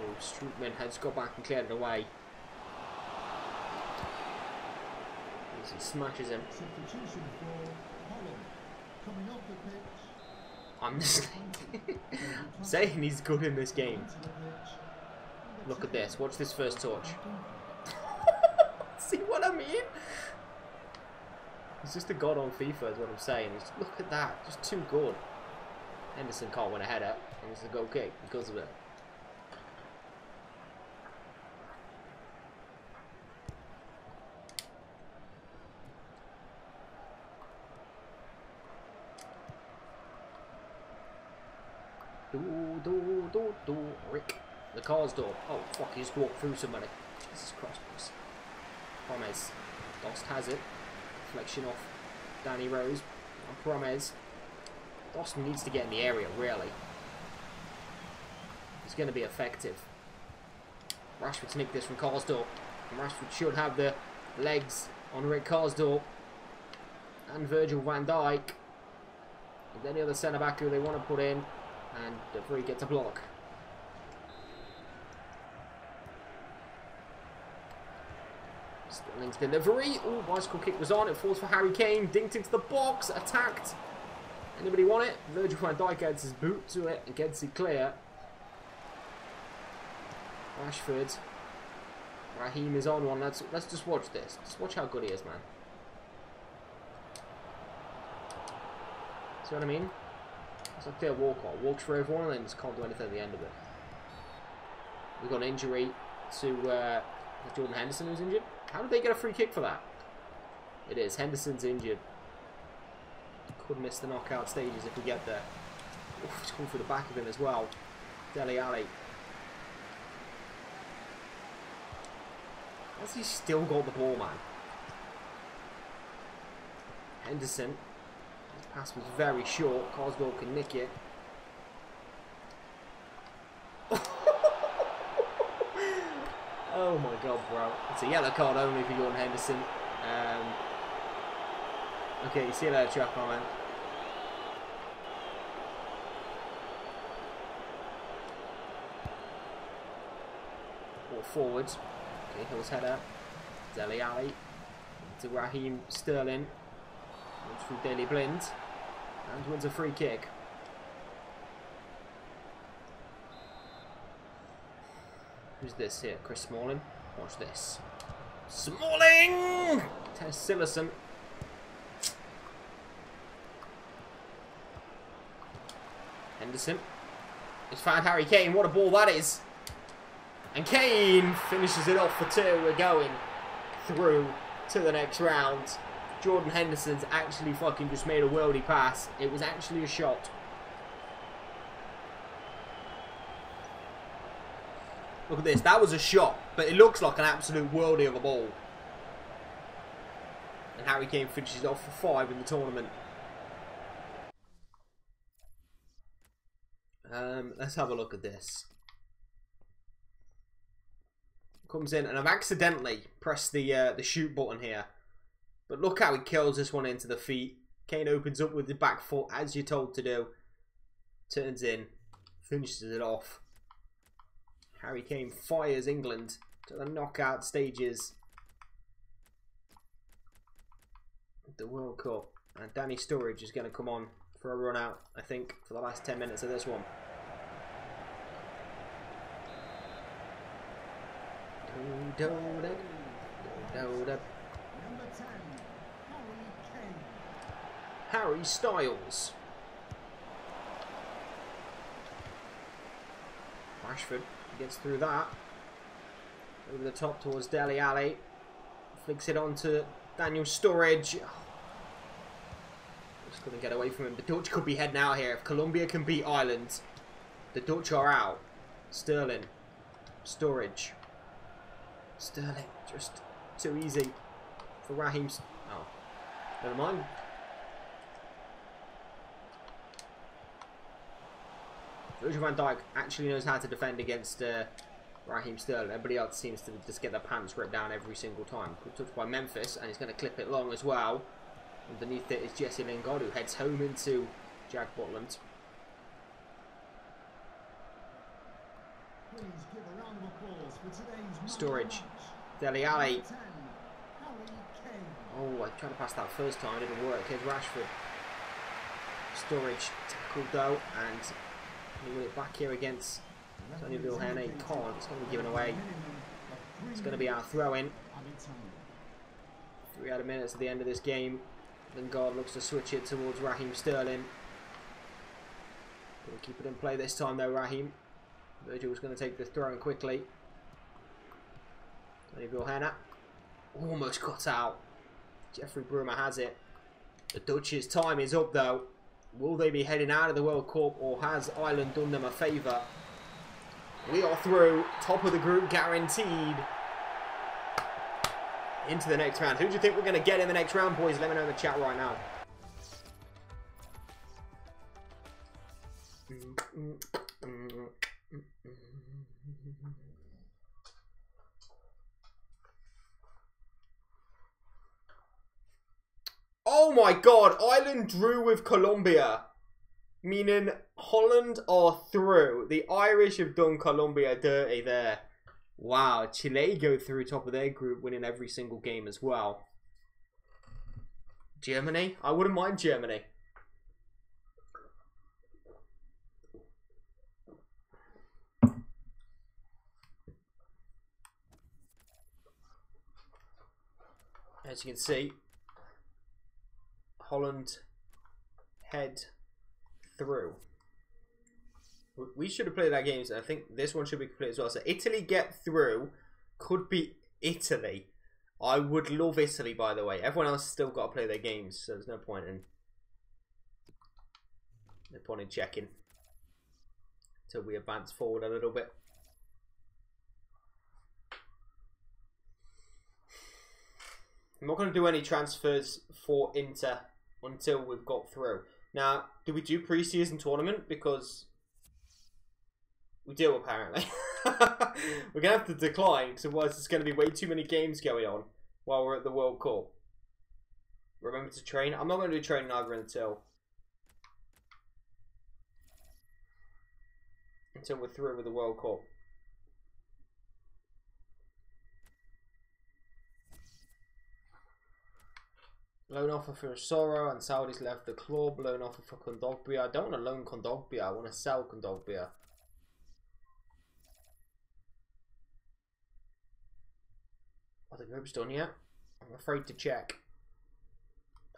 Oh, Strootman has got back and cleared it away. He smashes him.
Substitution for Holland. Coming off the pitch.
I'm just saying he's good in this game. Look at this. Watch this first touch. See what I mean? He's just a god on FIFA is what I'm saying. Look at that. Just too good. Henderson can't win a header. And it's a goal kick because of it. Rick. The car's door. Oh, fuck, he just walked through somebody. Jesus Christ, boss. Promes. Dost has it. Deflection off Danny Rose. Promes. Dost needs to get in the area, really. He's going to be effective. Rashford's nicked this from Karsdorp. And Rashford should have the legs on Rick Karsdorp. And Virgil van Dijk. And then the other centre-back who they want to put in. And De Vrij gets a block. Sterling's delivery. Oh, bicycle kick was on. It falls for Harry Kane. Dinked into the box. Attacked. Anybody want it? Virgil van Dijk adds his boot to it and gets it clear. Rashford. Raheem is on one. Let's just watch this. Just watch how good he is, man. See what I mean? It's like Theo Walcott. Walks for everyone and then just can't do anything at the end of it. We've got an injury to Jordan Henderson who's injured. How did they get a free kick for that? It is. Henderson's injured. Could miss the knockout stages if we get there. Oof, it's coming through the back of him as well. Dele Alli. Has he still got the ball, man? Henderson. His pass was very short. Karsdorp can nick it. Oh my god, bro. It's a yellow card only for Jordan Henderson. Okay, you see you later, Chuck, man. Or forwards. Okay, Hill's header. Dele Alli. To Raheem Sterling. Goes through Daley Blind. And wins a free kick. Who's this here? Chris Smalling. Watch this. Smalling! Tess Sillerson. Henderson. It's found Harry Kane. What a ball that is. And Kane finishes it off for 2. We're going through to the next round. Jordan Henderson's actually fucking just made a worldy pass. It was actually a shot. Look at this. That was a shot, but it looks like an absolute worldie of a ball. And Harry Kane finishes off for 5 in the tournament. Let's have a look at this. Comes in, and I've accidentally pressed the shoot button here. But look how he kills this one into the feet. Kane opens up with the back foot, as you're told to do. Turns in, finishes it off. Harry Kane fires England to the knockout stages of the World Cup. And Danny Sturridge is going to come on for a run out, I think, for the last 10 minutes of this one.
Number 10,
Harry Styles. Rashford gets through that. Over the top towards Dele Alli. Flicks it on to Daniel Sturridge. Just couldn't get away from him. The Dutch could be heading out here. If Colombia can beat Ireland, the Dutch are out. Sterling. Sturridge. Sterling. Just too easy for Raheem. Oh, never mind. Virgil van Dijk actually knows how to defend against Raheem Sterling. Everybody else seems to just get their pants ripped down every single time. Good touch by Memphis, and he's going to clip it long as well. Underneath it is Jesse Lingard, who heads home into Jack Butland. Sturridge. Dele Alli. Oh, I tried to pass that first time, it didn't work. Here's Rashford. Sturridge tackled though, and he win it back here against Tony Vilhena. He can't, it's going to be given away. It's going to be our throw-in. 3 out of minutes at the end of this game. Lingard looks to switch it towards Raheem Sterling. Going to keep it in play this time though, Raheem. Virgil's going to take the throw-in quickly. Tony Vilhena. Almost got out. Jeffrey Bruma has it. The Dutch's time is up though. Will they be heading out of the World Cup, or has Ireland done them a favour? We are through, top of the group guaranteed. Into the next round. Who do you think we're going to get in the next round, boys? Let me know in the chat right now. Oh my god, Ireland drew with Colombia. Meaning Holland are through. The Irish have done Colombia dirty there. Wow, Chile go through top of their group, winning every single game as well. Germany? I wouldn't mind Germany. As you can see, Holland head through. We should have played that game, so I think this one should be complete as well. So Italy get through. Could be Italy. I would love Italy, by the way. Everyone else has still got to play their games, so there's no point in checking until we advance forward a little bit. I'm not going to do any transfers for Inter until we've got through. Now, do we do pre-season tournament? Because we do, apparently. We're going to have to decline, because otherwise there's going to be way too many games going on while we're at the World Cup. Remember to train. I'm not going to do training either until we're through with the World Cup. Loan offer for Soro, and Saudi's left the club. Loan offer for Kondogbia. I don't want to loan Kondogbia. I want to sell Kondogbia. Are the group's done yet? I'm afraid to check.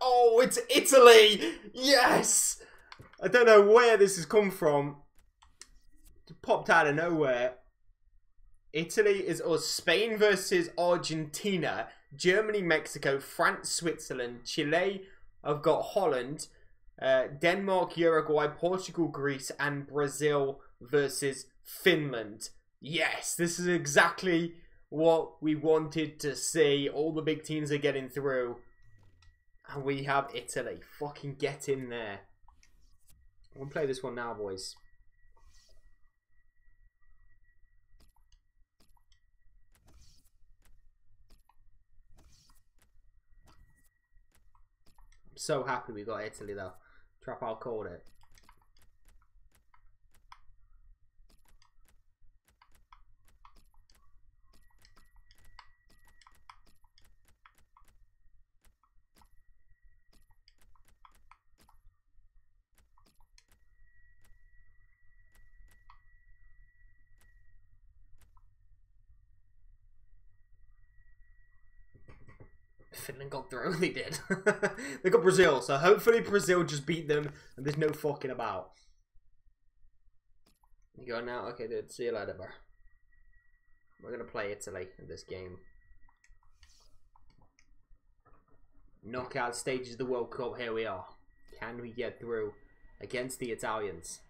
Oh, it's Italy! Yes! I don't know where this has come from. It popped out of nowhere. Italy is us. Spain versus Argentina. Germany, Mexico, France, Switzerland, Chile have got Holland, Denmark, Uruguay, Portugal, Greece, and Brazil versus Finland. Yes, this is exactly what we wanted to see. All the big teams are getting through. And we have Italy. Fucking get in there. I'm going to play this one now, boys. So happy we got Italy though. Trap, I'll call it. Finland got through, they did. They got Brazil, so hopefully Brazil just beat them and there's no fucking about. You go now? Okay, dude, see you later, bro. We're gonna play Italy in this game. Knockout stages of the World Cup, here we are. Can we get through against the Italians?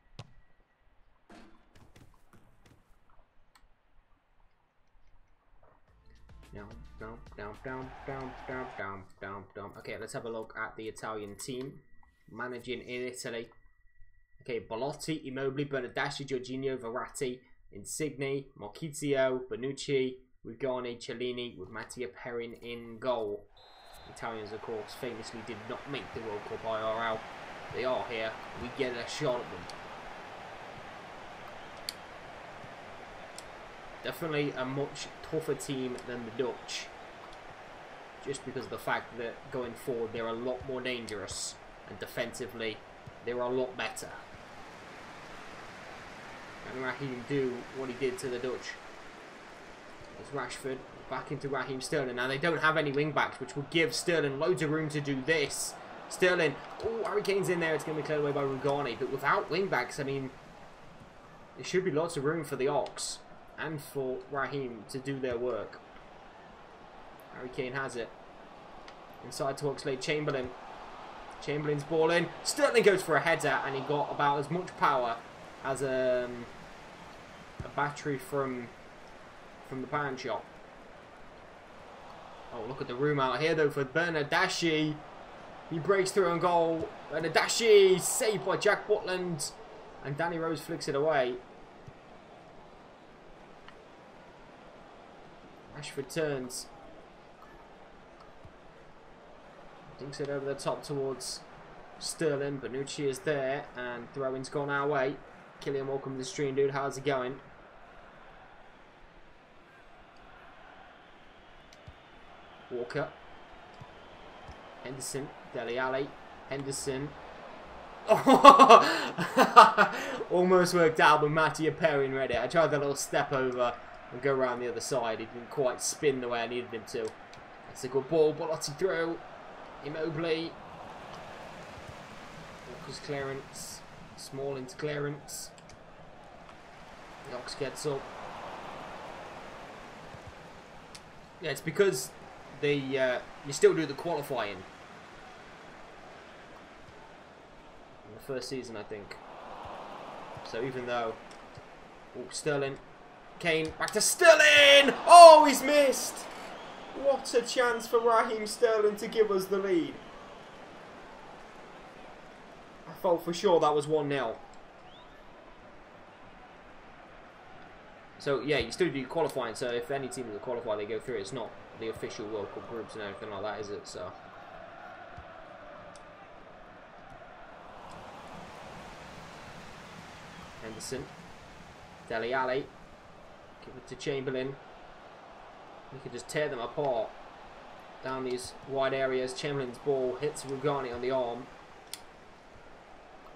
Okay, let's have a look at the Italian team. Managing in Italy. Okay, Belotti, Immobile, Bernardeschi, Jorginho, Verratti, Insigne, Marchisio, Bonucci, Rugani, Cellini, with Mattia Perin in goal. Italians, of course, famously did not make the World Cup IRL. They are here. We get a shot at them. Definitely a much tougher team than the Dutch. Just because of the fact that going forward they're a lot more dangerous. And defensively they're a lot better. Can Raheem do what he did to the Dutch? There's Rashford. Back into Raheem Sterling. Now they don't have any wing backs, which will give Sterling loads of room to do this. Sterling. Oh, Harry Kane's in there. It's going to be cleared away by Rugani. But without wing backs, I mean, there should be lots of room for the Ox and for Raheem to do their work. Harry Kane has it. Inside to Oxlade-Chamberlain. Chamberlain's ball in. Sterling goes for a header, and he got about as much power as a battery from the pan shop. Oh, look at the room out here, though, for Bernardaschi. He breaks through on goal. Bernardaschi, saved by Jack Butland. And Danny Rose flicks it away. Rashford turns. Dinks it over the top towards Sterling. Bonucci is there. And throw-in's gone our way. Killian, welcome to the stream, dude. How's it going? Walker. Henderson. Dele Alli. Henderson. Oh! Almost worked out, but Mattia Perrin read it. I tried that little step over and go around the other side. He didn't quite spin the way I needed him to. That's a good ball. Belotti through. Immobile. Walker's clearance. Smalling's clearance. The Ox gets up. Yeah, it's because you still do the qualifying. In the first season, I think. So even though... Oh, Sterling. Kane, back to Sterling! Oh, he's missed! What a chance for Raheem Sterling to give us the lead. I thought for sure that was 1-0. So, yeah, you still do qualifying, so if any team will qualify, they go through. It's not the official World Cup groups and everything like that, is it? So... Henderson. Dele Alli. Give it to Chamberlain. We can just tear them apart down these wide areas. Chamberlain's ball hits Rugani on the arm.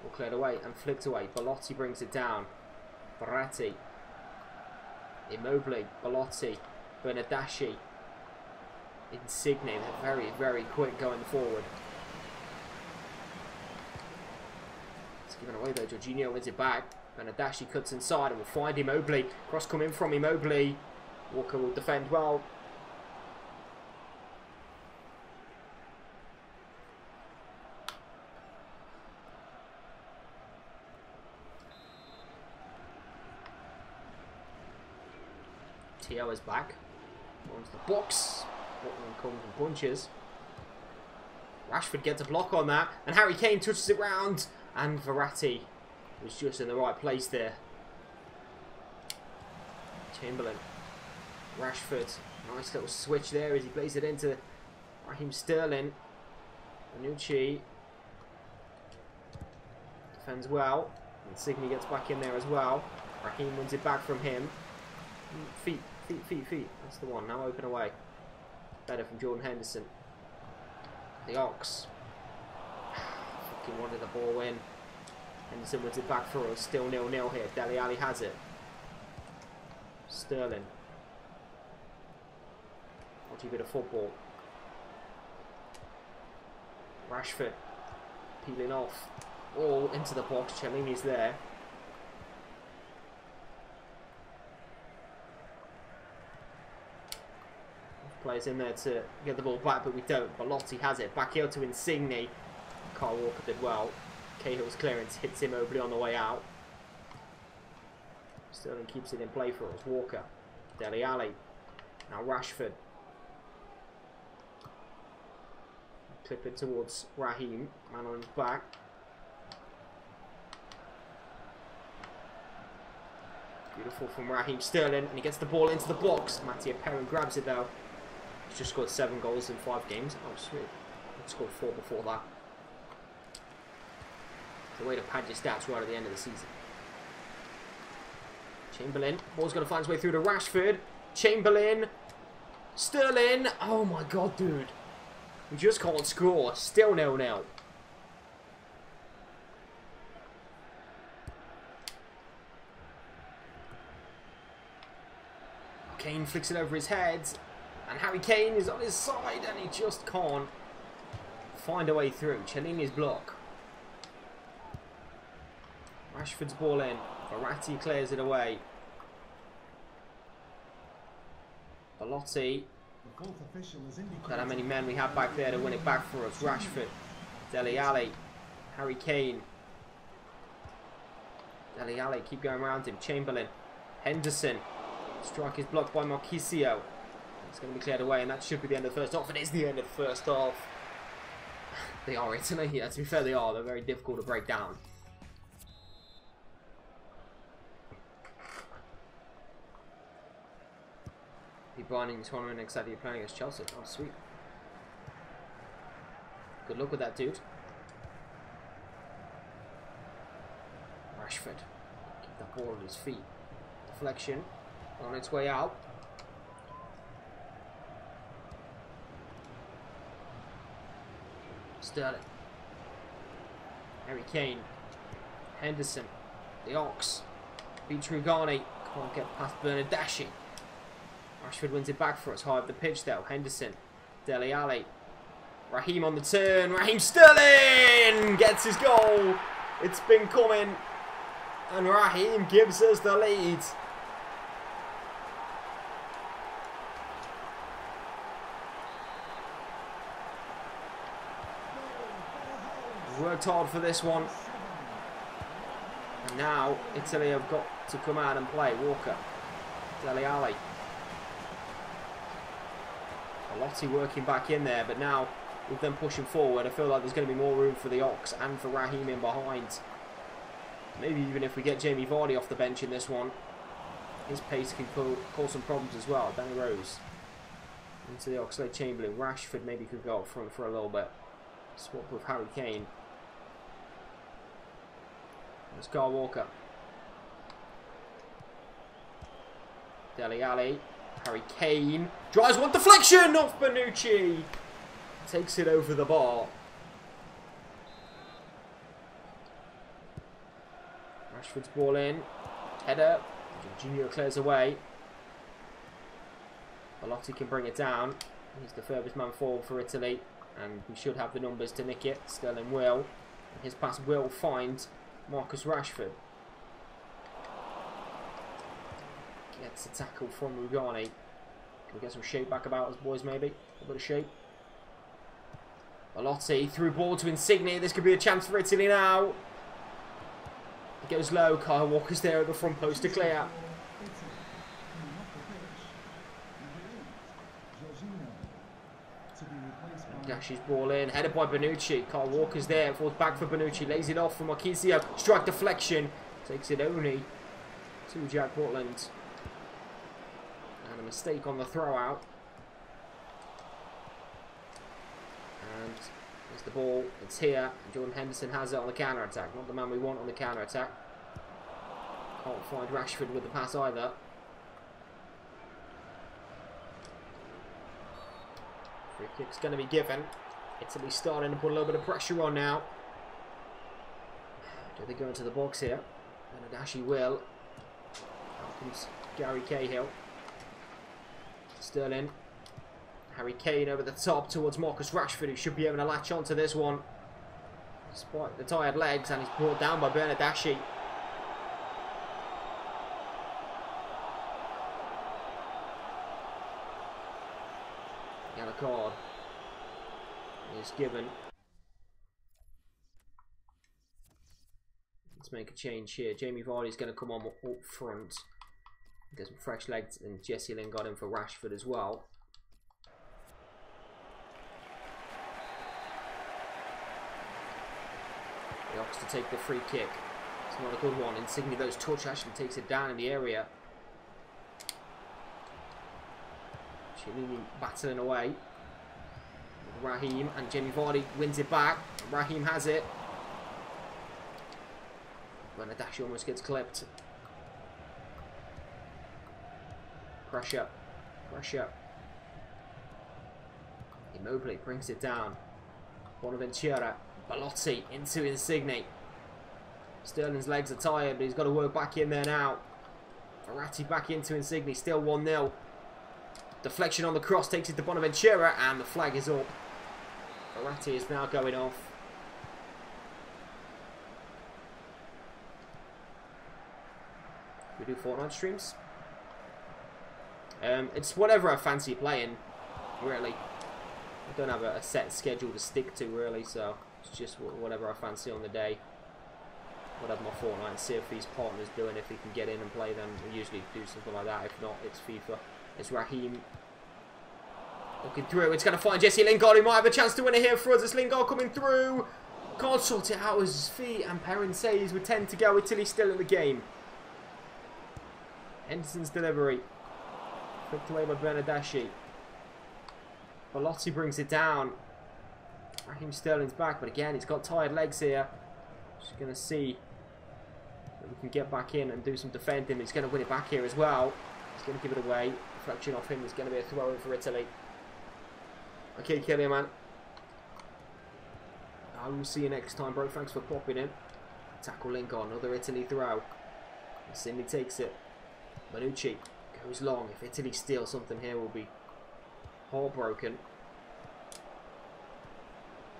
All cleared away and flicked away. Belotti brings it down. Verratti. Immobile. Belotti. Bernardaschi. Insigne. They're very, very quick going forward. It's given away though. Jorginho wins it back. Bernardaschi cuts inside and will find Immobile. Cross coming from Immobile. Walker will defend well. Tio is back. Runs the box. Portland comes and punches. Rashford gets a block on that. And Harry Kane touches it round. And Verratti was just in the right place there. Chamberlain. Rashford. Nice little switch there as he plays it into Raheem Sterling. Bonucci defends well. Insigne gets back in there as well. Raheem wins it back from him. Feet. That's the one. Now open away. Better from Jordan Henderson. The Ox. Fucking wanted the ball in. Henderson wins it back for us. Still 0-0 here. Dele Alli has it. Sterling. What a bit of football. Rashford. Peeling off. All into the box. Cellini's there. Players in there to get the ball back, but we don't. Belotti has it. Back here to Insigne. Kyle Walker did well. Cahill's clearance hits Immobile on the way out. Sterling keeps it in play for us. Walker. Dele Alli. Now Rashford. Clip it towards Raheem. Man on his back. Beautiful from Raheem Sterling. And he gets the ball into the box. Mattia Perrin grabs it though. He's just scored 7 goals in 5 games. Oh, sweet. He scored 4 before that. It's a way to pad your stats right at the end of the season. Chamberlain. Ball's going to find its way through to Rashford. Chamberlain. Sterling. Oh my god, dude. We just can't score. Still 0-0. Kane flicks it over his head. And Harry Kane is on his side and he just can't find a way through. Cellini's block. Rashford's ball in. Verratti clears it away. Belotti. Look at how many men we have back there to win it back for us. Rashford. Dele Alli. Harry Kane. Dele Alli, keep going around him. Chamberlain. Henderson. Strike is blocked by Marquisio. It's going to be cleared away, and that should be the end of the first half. It is the end of the first half. They are Italy. Yeah, to be fair, they are. They're very difficult to break down. You're binding the tournament excited you're playing against Chelsea. Oh, sweet. Good luck with that, dude. Rashford. Keep that ball at his feet. Deflection. On its way out. Sterling. Harry Kane. Henderson. The Ox. Beats Rugani. Can't get past Bernardeschi. Rashford wins it back for us. High up the pitch though. Henderson. Dele Alli. Raheem on the turn. Raheem Sterling gets his goal. It's been coming. And Raheem gives us the lead. Worked hard for this one. And now Italy have got to come out and play. Walker. Dele Alli. Lotti working back in there, but now with them pushing forward, I feel like there's going to be more room for the Ox and for Raheem in behind. Maybe even if we get Jamie Vardy off the bench in this one, his pace can cause some problems as well. Danny Rose into the Oxlade Chamberlain. Rashford maybe could go up front for a little bit. Swap with Harry Kane. There's Kyle Walker. Dele Alli. Harry Kane. Drives one, deflection off Bonucci. Takes it over the bar. Rashford's ball in. Header. Junior clears away. Belotti can bring it down. He's the furthest man forward for Italy. And we should have the numbers to nick it. Sterling will. And his pass will find Marcus Rashford. Gets a tackle from Rugani. Can we get some shape back about us, boys, maybe? A bit of shape. Belotti through ball to Insigne. This could be a chance for Italy now. It goes low. Kyle Walker's there at the front post to clear. Dashes ball in. Headed by Bonucci. Kyle Walker's there. Falls back for Bonucci. Lays it off for Marquisio. Strike deflection. Takes it only to Jack Butland. And a mistake on the throw out. And there's the ball. It's here. Jordan Henderson has it on the counter attack. Not the man we want on the counter attack. Can't find Rashford with the pass either. Free kick's going to be given. Italy starting to put a little bit of pressure on now. Do they go into the box here? Bernardeschi will. Out comes Gary Cahill. Sterling. Harry Kane over the top towards Marcus Rashford, who should be able to latch onto this one. Despite the tired legs, and he's brought down by Bernardeschi. Yellow card is given. Let's make a change here. Jamie Vardy's going to come on up front. Get some fresh legs, and Jesse Lingard in for Rashford as well. The Ox to take the free kick. It's not a good one. Insigne goes touch, actually takes it down in the area. Chiellini battling away. Raheem, and Jamie Vardy wins it back. Raheem has it. Bernardeschi almost gets clipped. Pressure. Pressure. Immobile brings it down. Bonaventura. Belotti into Insigne. Sterling's legs are tired, but he's got to work back in there now. Verratti back into Insigne. Still 1-0. Deflection on the cross takes it to Bonaventura, and the flag is up. Verratti is now going off. We do Fortnite streams. It's whatever I fancy playing, really. I don't have a set schedule to stick to, really, so It's just whatever I fancy on the day. Whatever my Fortnite, and see if these partners doing, if he can get in and play them. We usually do something like that. If not, it's FIFA. It's Raheem. Looking through. It's going to find Jesse Lingard. He might have a chance to win it here for us. It's Lingard coming through. Can't sort it out with his feet. And Perrin says with 10 to go. Italy's still in the game. Henderson's delivery. Flicked away by Bernardeschi. Bellotti brings it down. Raheem Sterling's back. But again, he's got tired legs here. Just going to see if we can get back in and do some defending. He's going to win it back here as well. He's going to give it away. Reflection off him is going to be a throw in for Italy. Okay, Kylian, man. I will see you next time, bro. Thanks for popping in. Tackle Lingard. Another Italy throw. Cindy takes it. Manucci goes long. If Italy steals something here, we'll be heartbroken.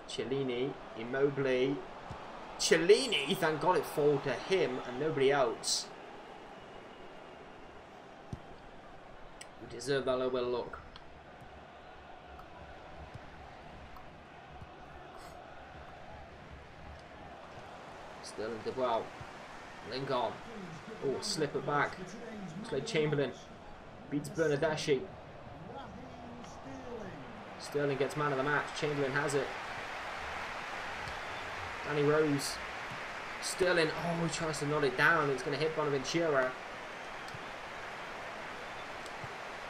Cellini. Immobile. Cellini, thank God it fell to him and nobody else. We deserve that little bit of luck. Sterling did well. Lingard. Oh, slip it back. Looks like Chamberlain beats Bernardeschi. Sterling gets man of the match. Chamberlain has it. Danny Rose. Sterling. Oh, he tries to nod it down. It's going to hit Bonaventura.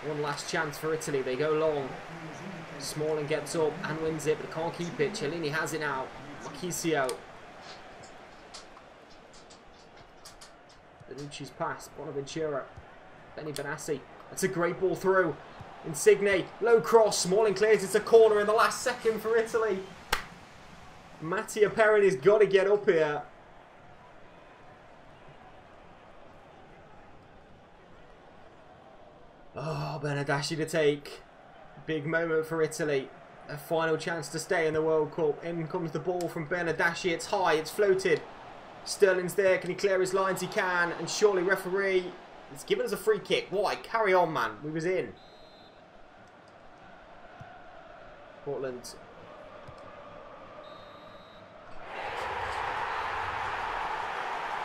One last chance for Italy. They go long. Smalling gets up and wins it, but can't keep it. Cellini has it now. Marchisio. Benucci's pass. Bonaventura. Benny Benassi. That's a great ball through. Insigne. Low cross. Smalling clears. It's a corner in the last second for Italy. Mattia Perrin has got to get up here. Oh, Bernardeschi to take. Big moment for Italy. A final chance to stay in the World Cup. In comes the ball from Bernardeschi. It's high, it's floated. Sterling's there. Can he clear his lines? He can. And surely referee has given us a free kick. Why? Carry on, man. We was in. Portland.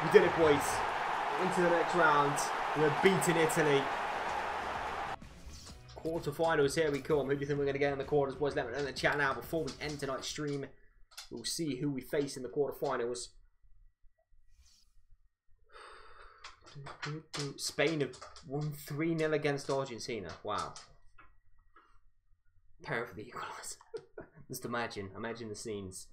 We did it, boys. Into the next round. We're beating Italy. Quarterfinals, here we come. Who do you think we're going to get in the quarters, boys? Let me know in the chat now. Before we end tonight's stream, we'll see who we face in the quarterfinals. Spain have won 3-0 against Argentina. Wow. Parent for the equaliser. Just imagine the scenes.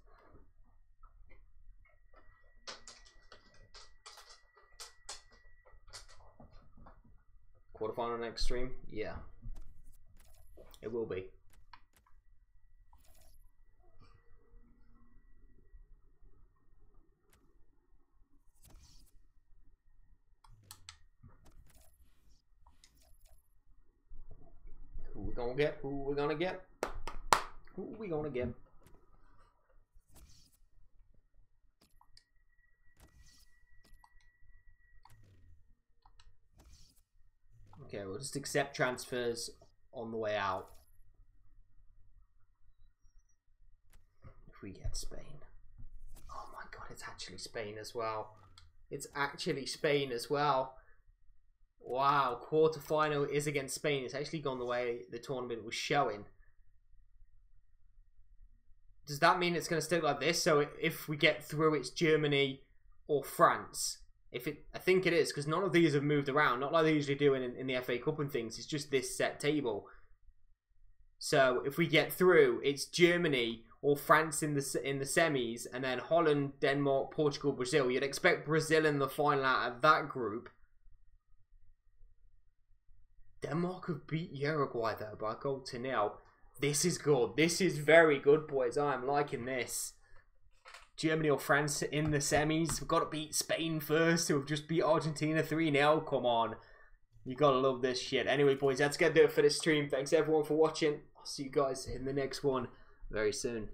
Quarterfinal next stream? Yeah. It will be. Who we gonna get? Who we gonna get? Who we gonna get? Okay, we'll just accept transfers on the way out. If we get Spain. Oh my God, it's actually Spain as well. It's actually Spain as well. Wow, quarterfinal is against Spain. It's actually gone the way the tournament was showing. Does that mean it's going to stay like this? So if we get through, it's Germany or France. I think it is, because none of these have moved around. Not like they usually do in the FA Cup and things. It's just this set table. So if we get through, it's Germany or France in the semis, and then Holland, Denmark, Portugal, Brazil. You'd expect Brazil in the final out of that group. Denmark have beat Uruguay though by a goal to 0. This is good. This is very good, boys. I am liking this. Germany or France in the semis. We've got to beat Spain first, who have just beat Argentina 3-0. Come on. You got to love this shit. Anyway, boys, that's going to do it for this stream. Thanks, everyone, for watching. I'll see you guys in the next one very soon.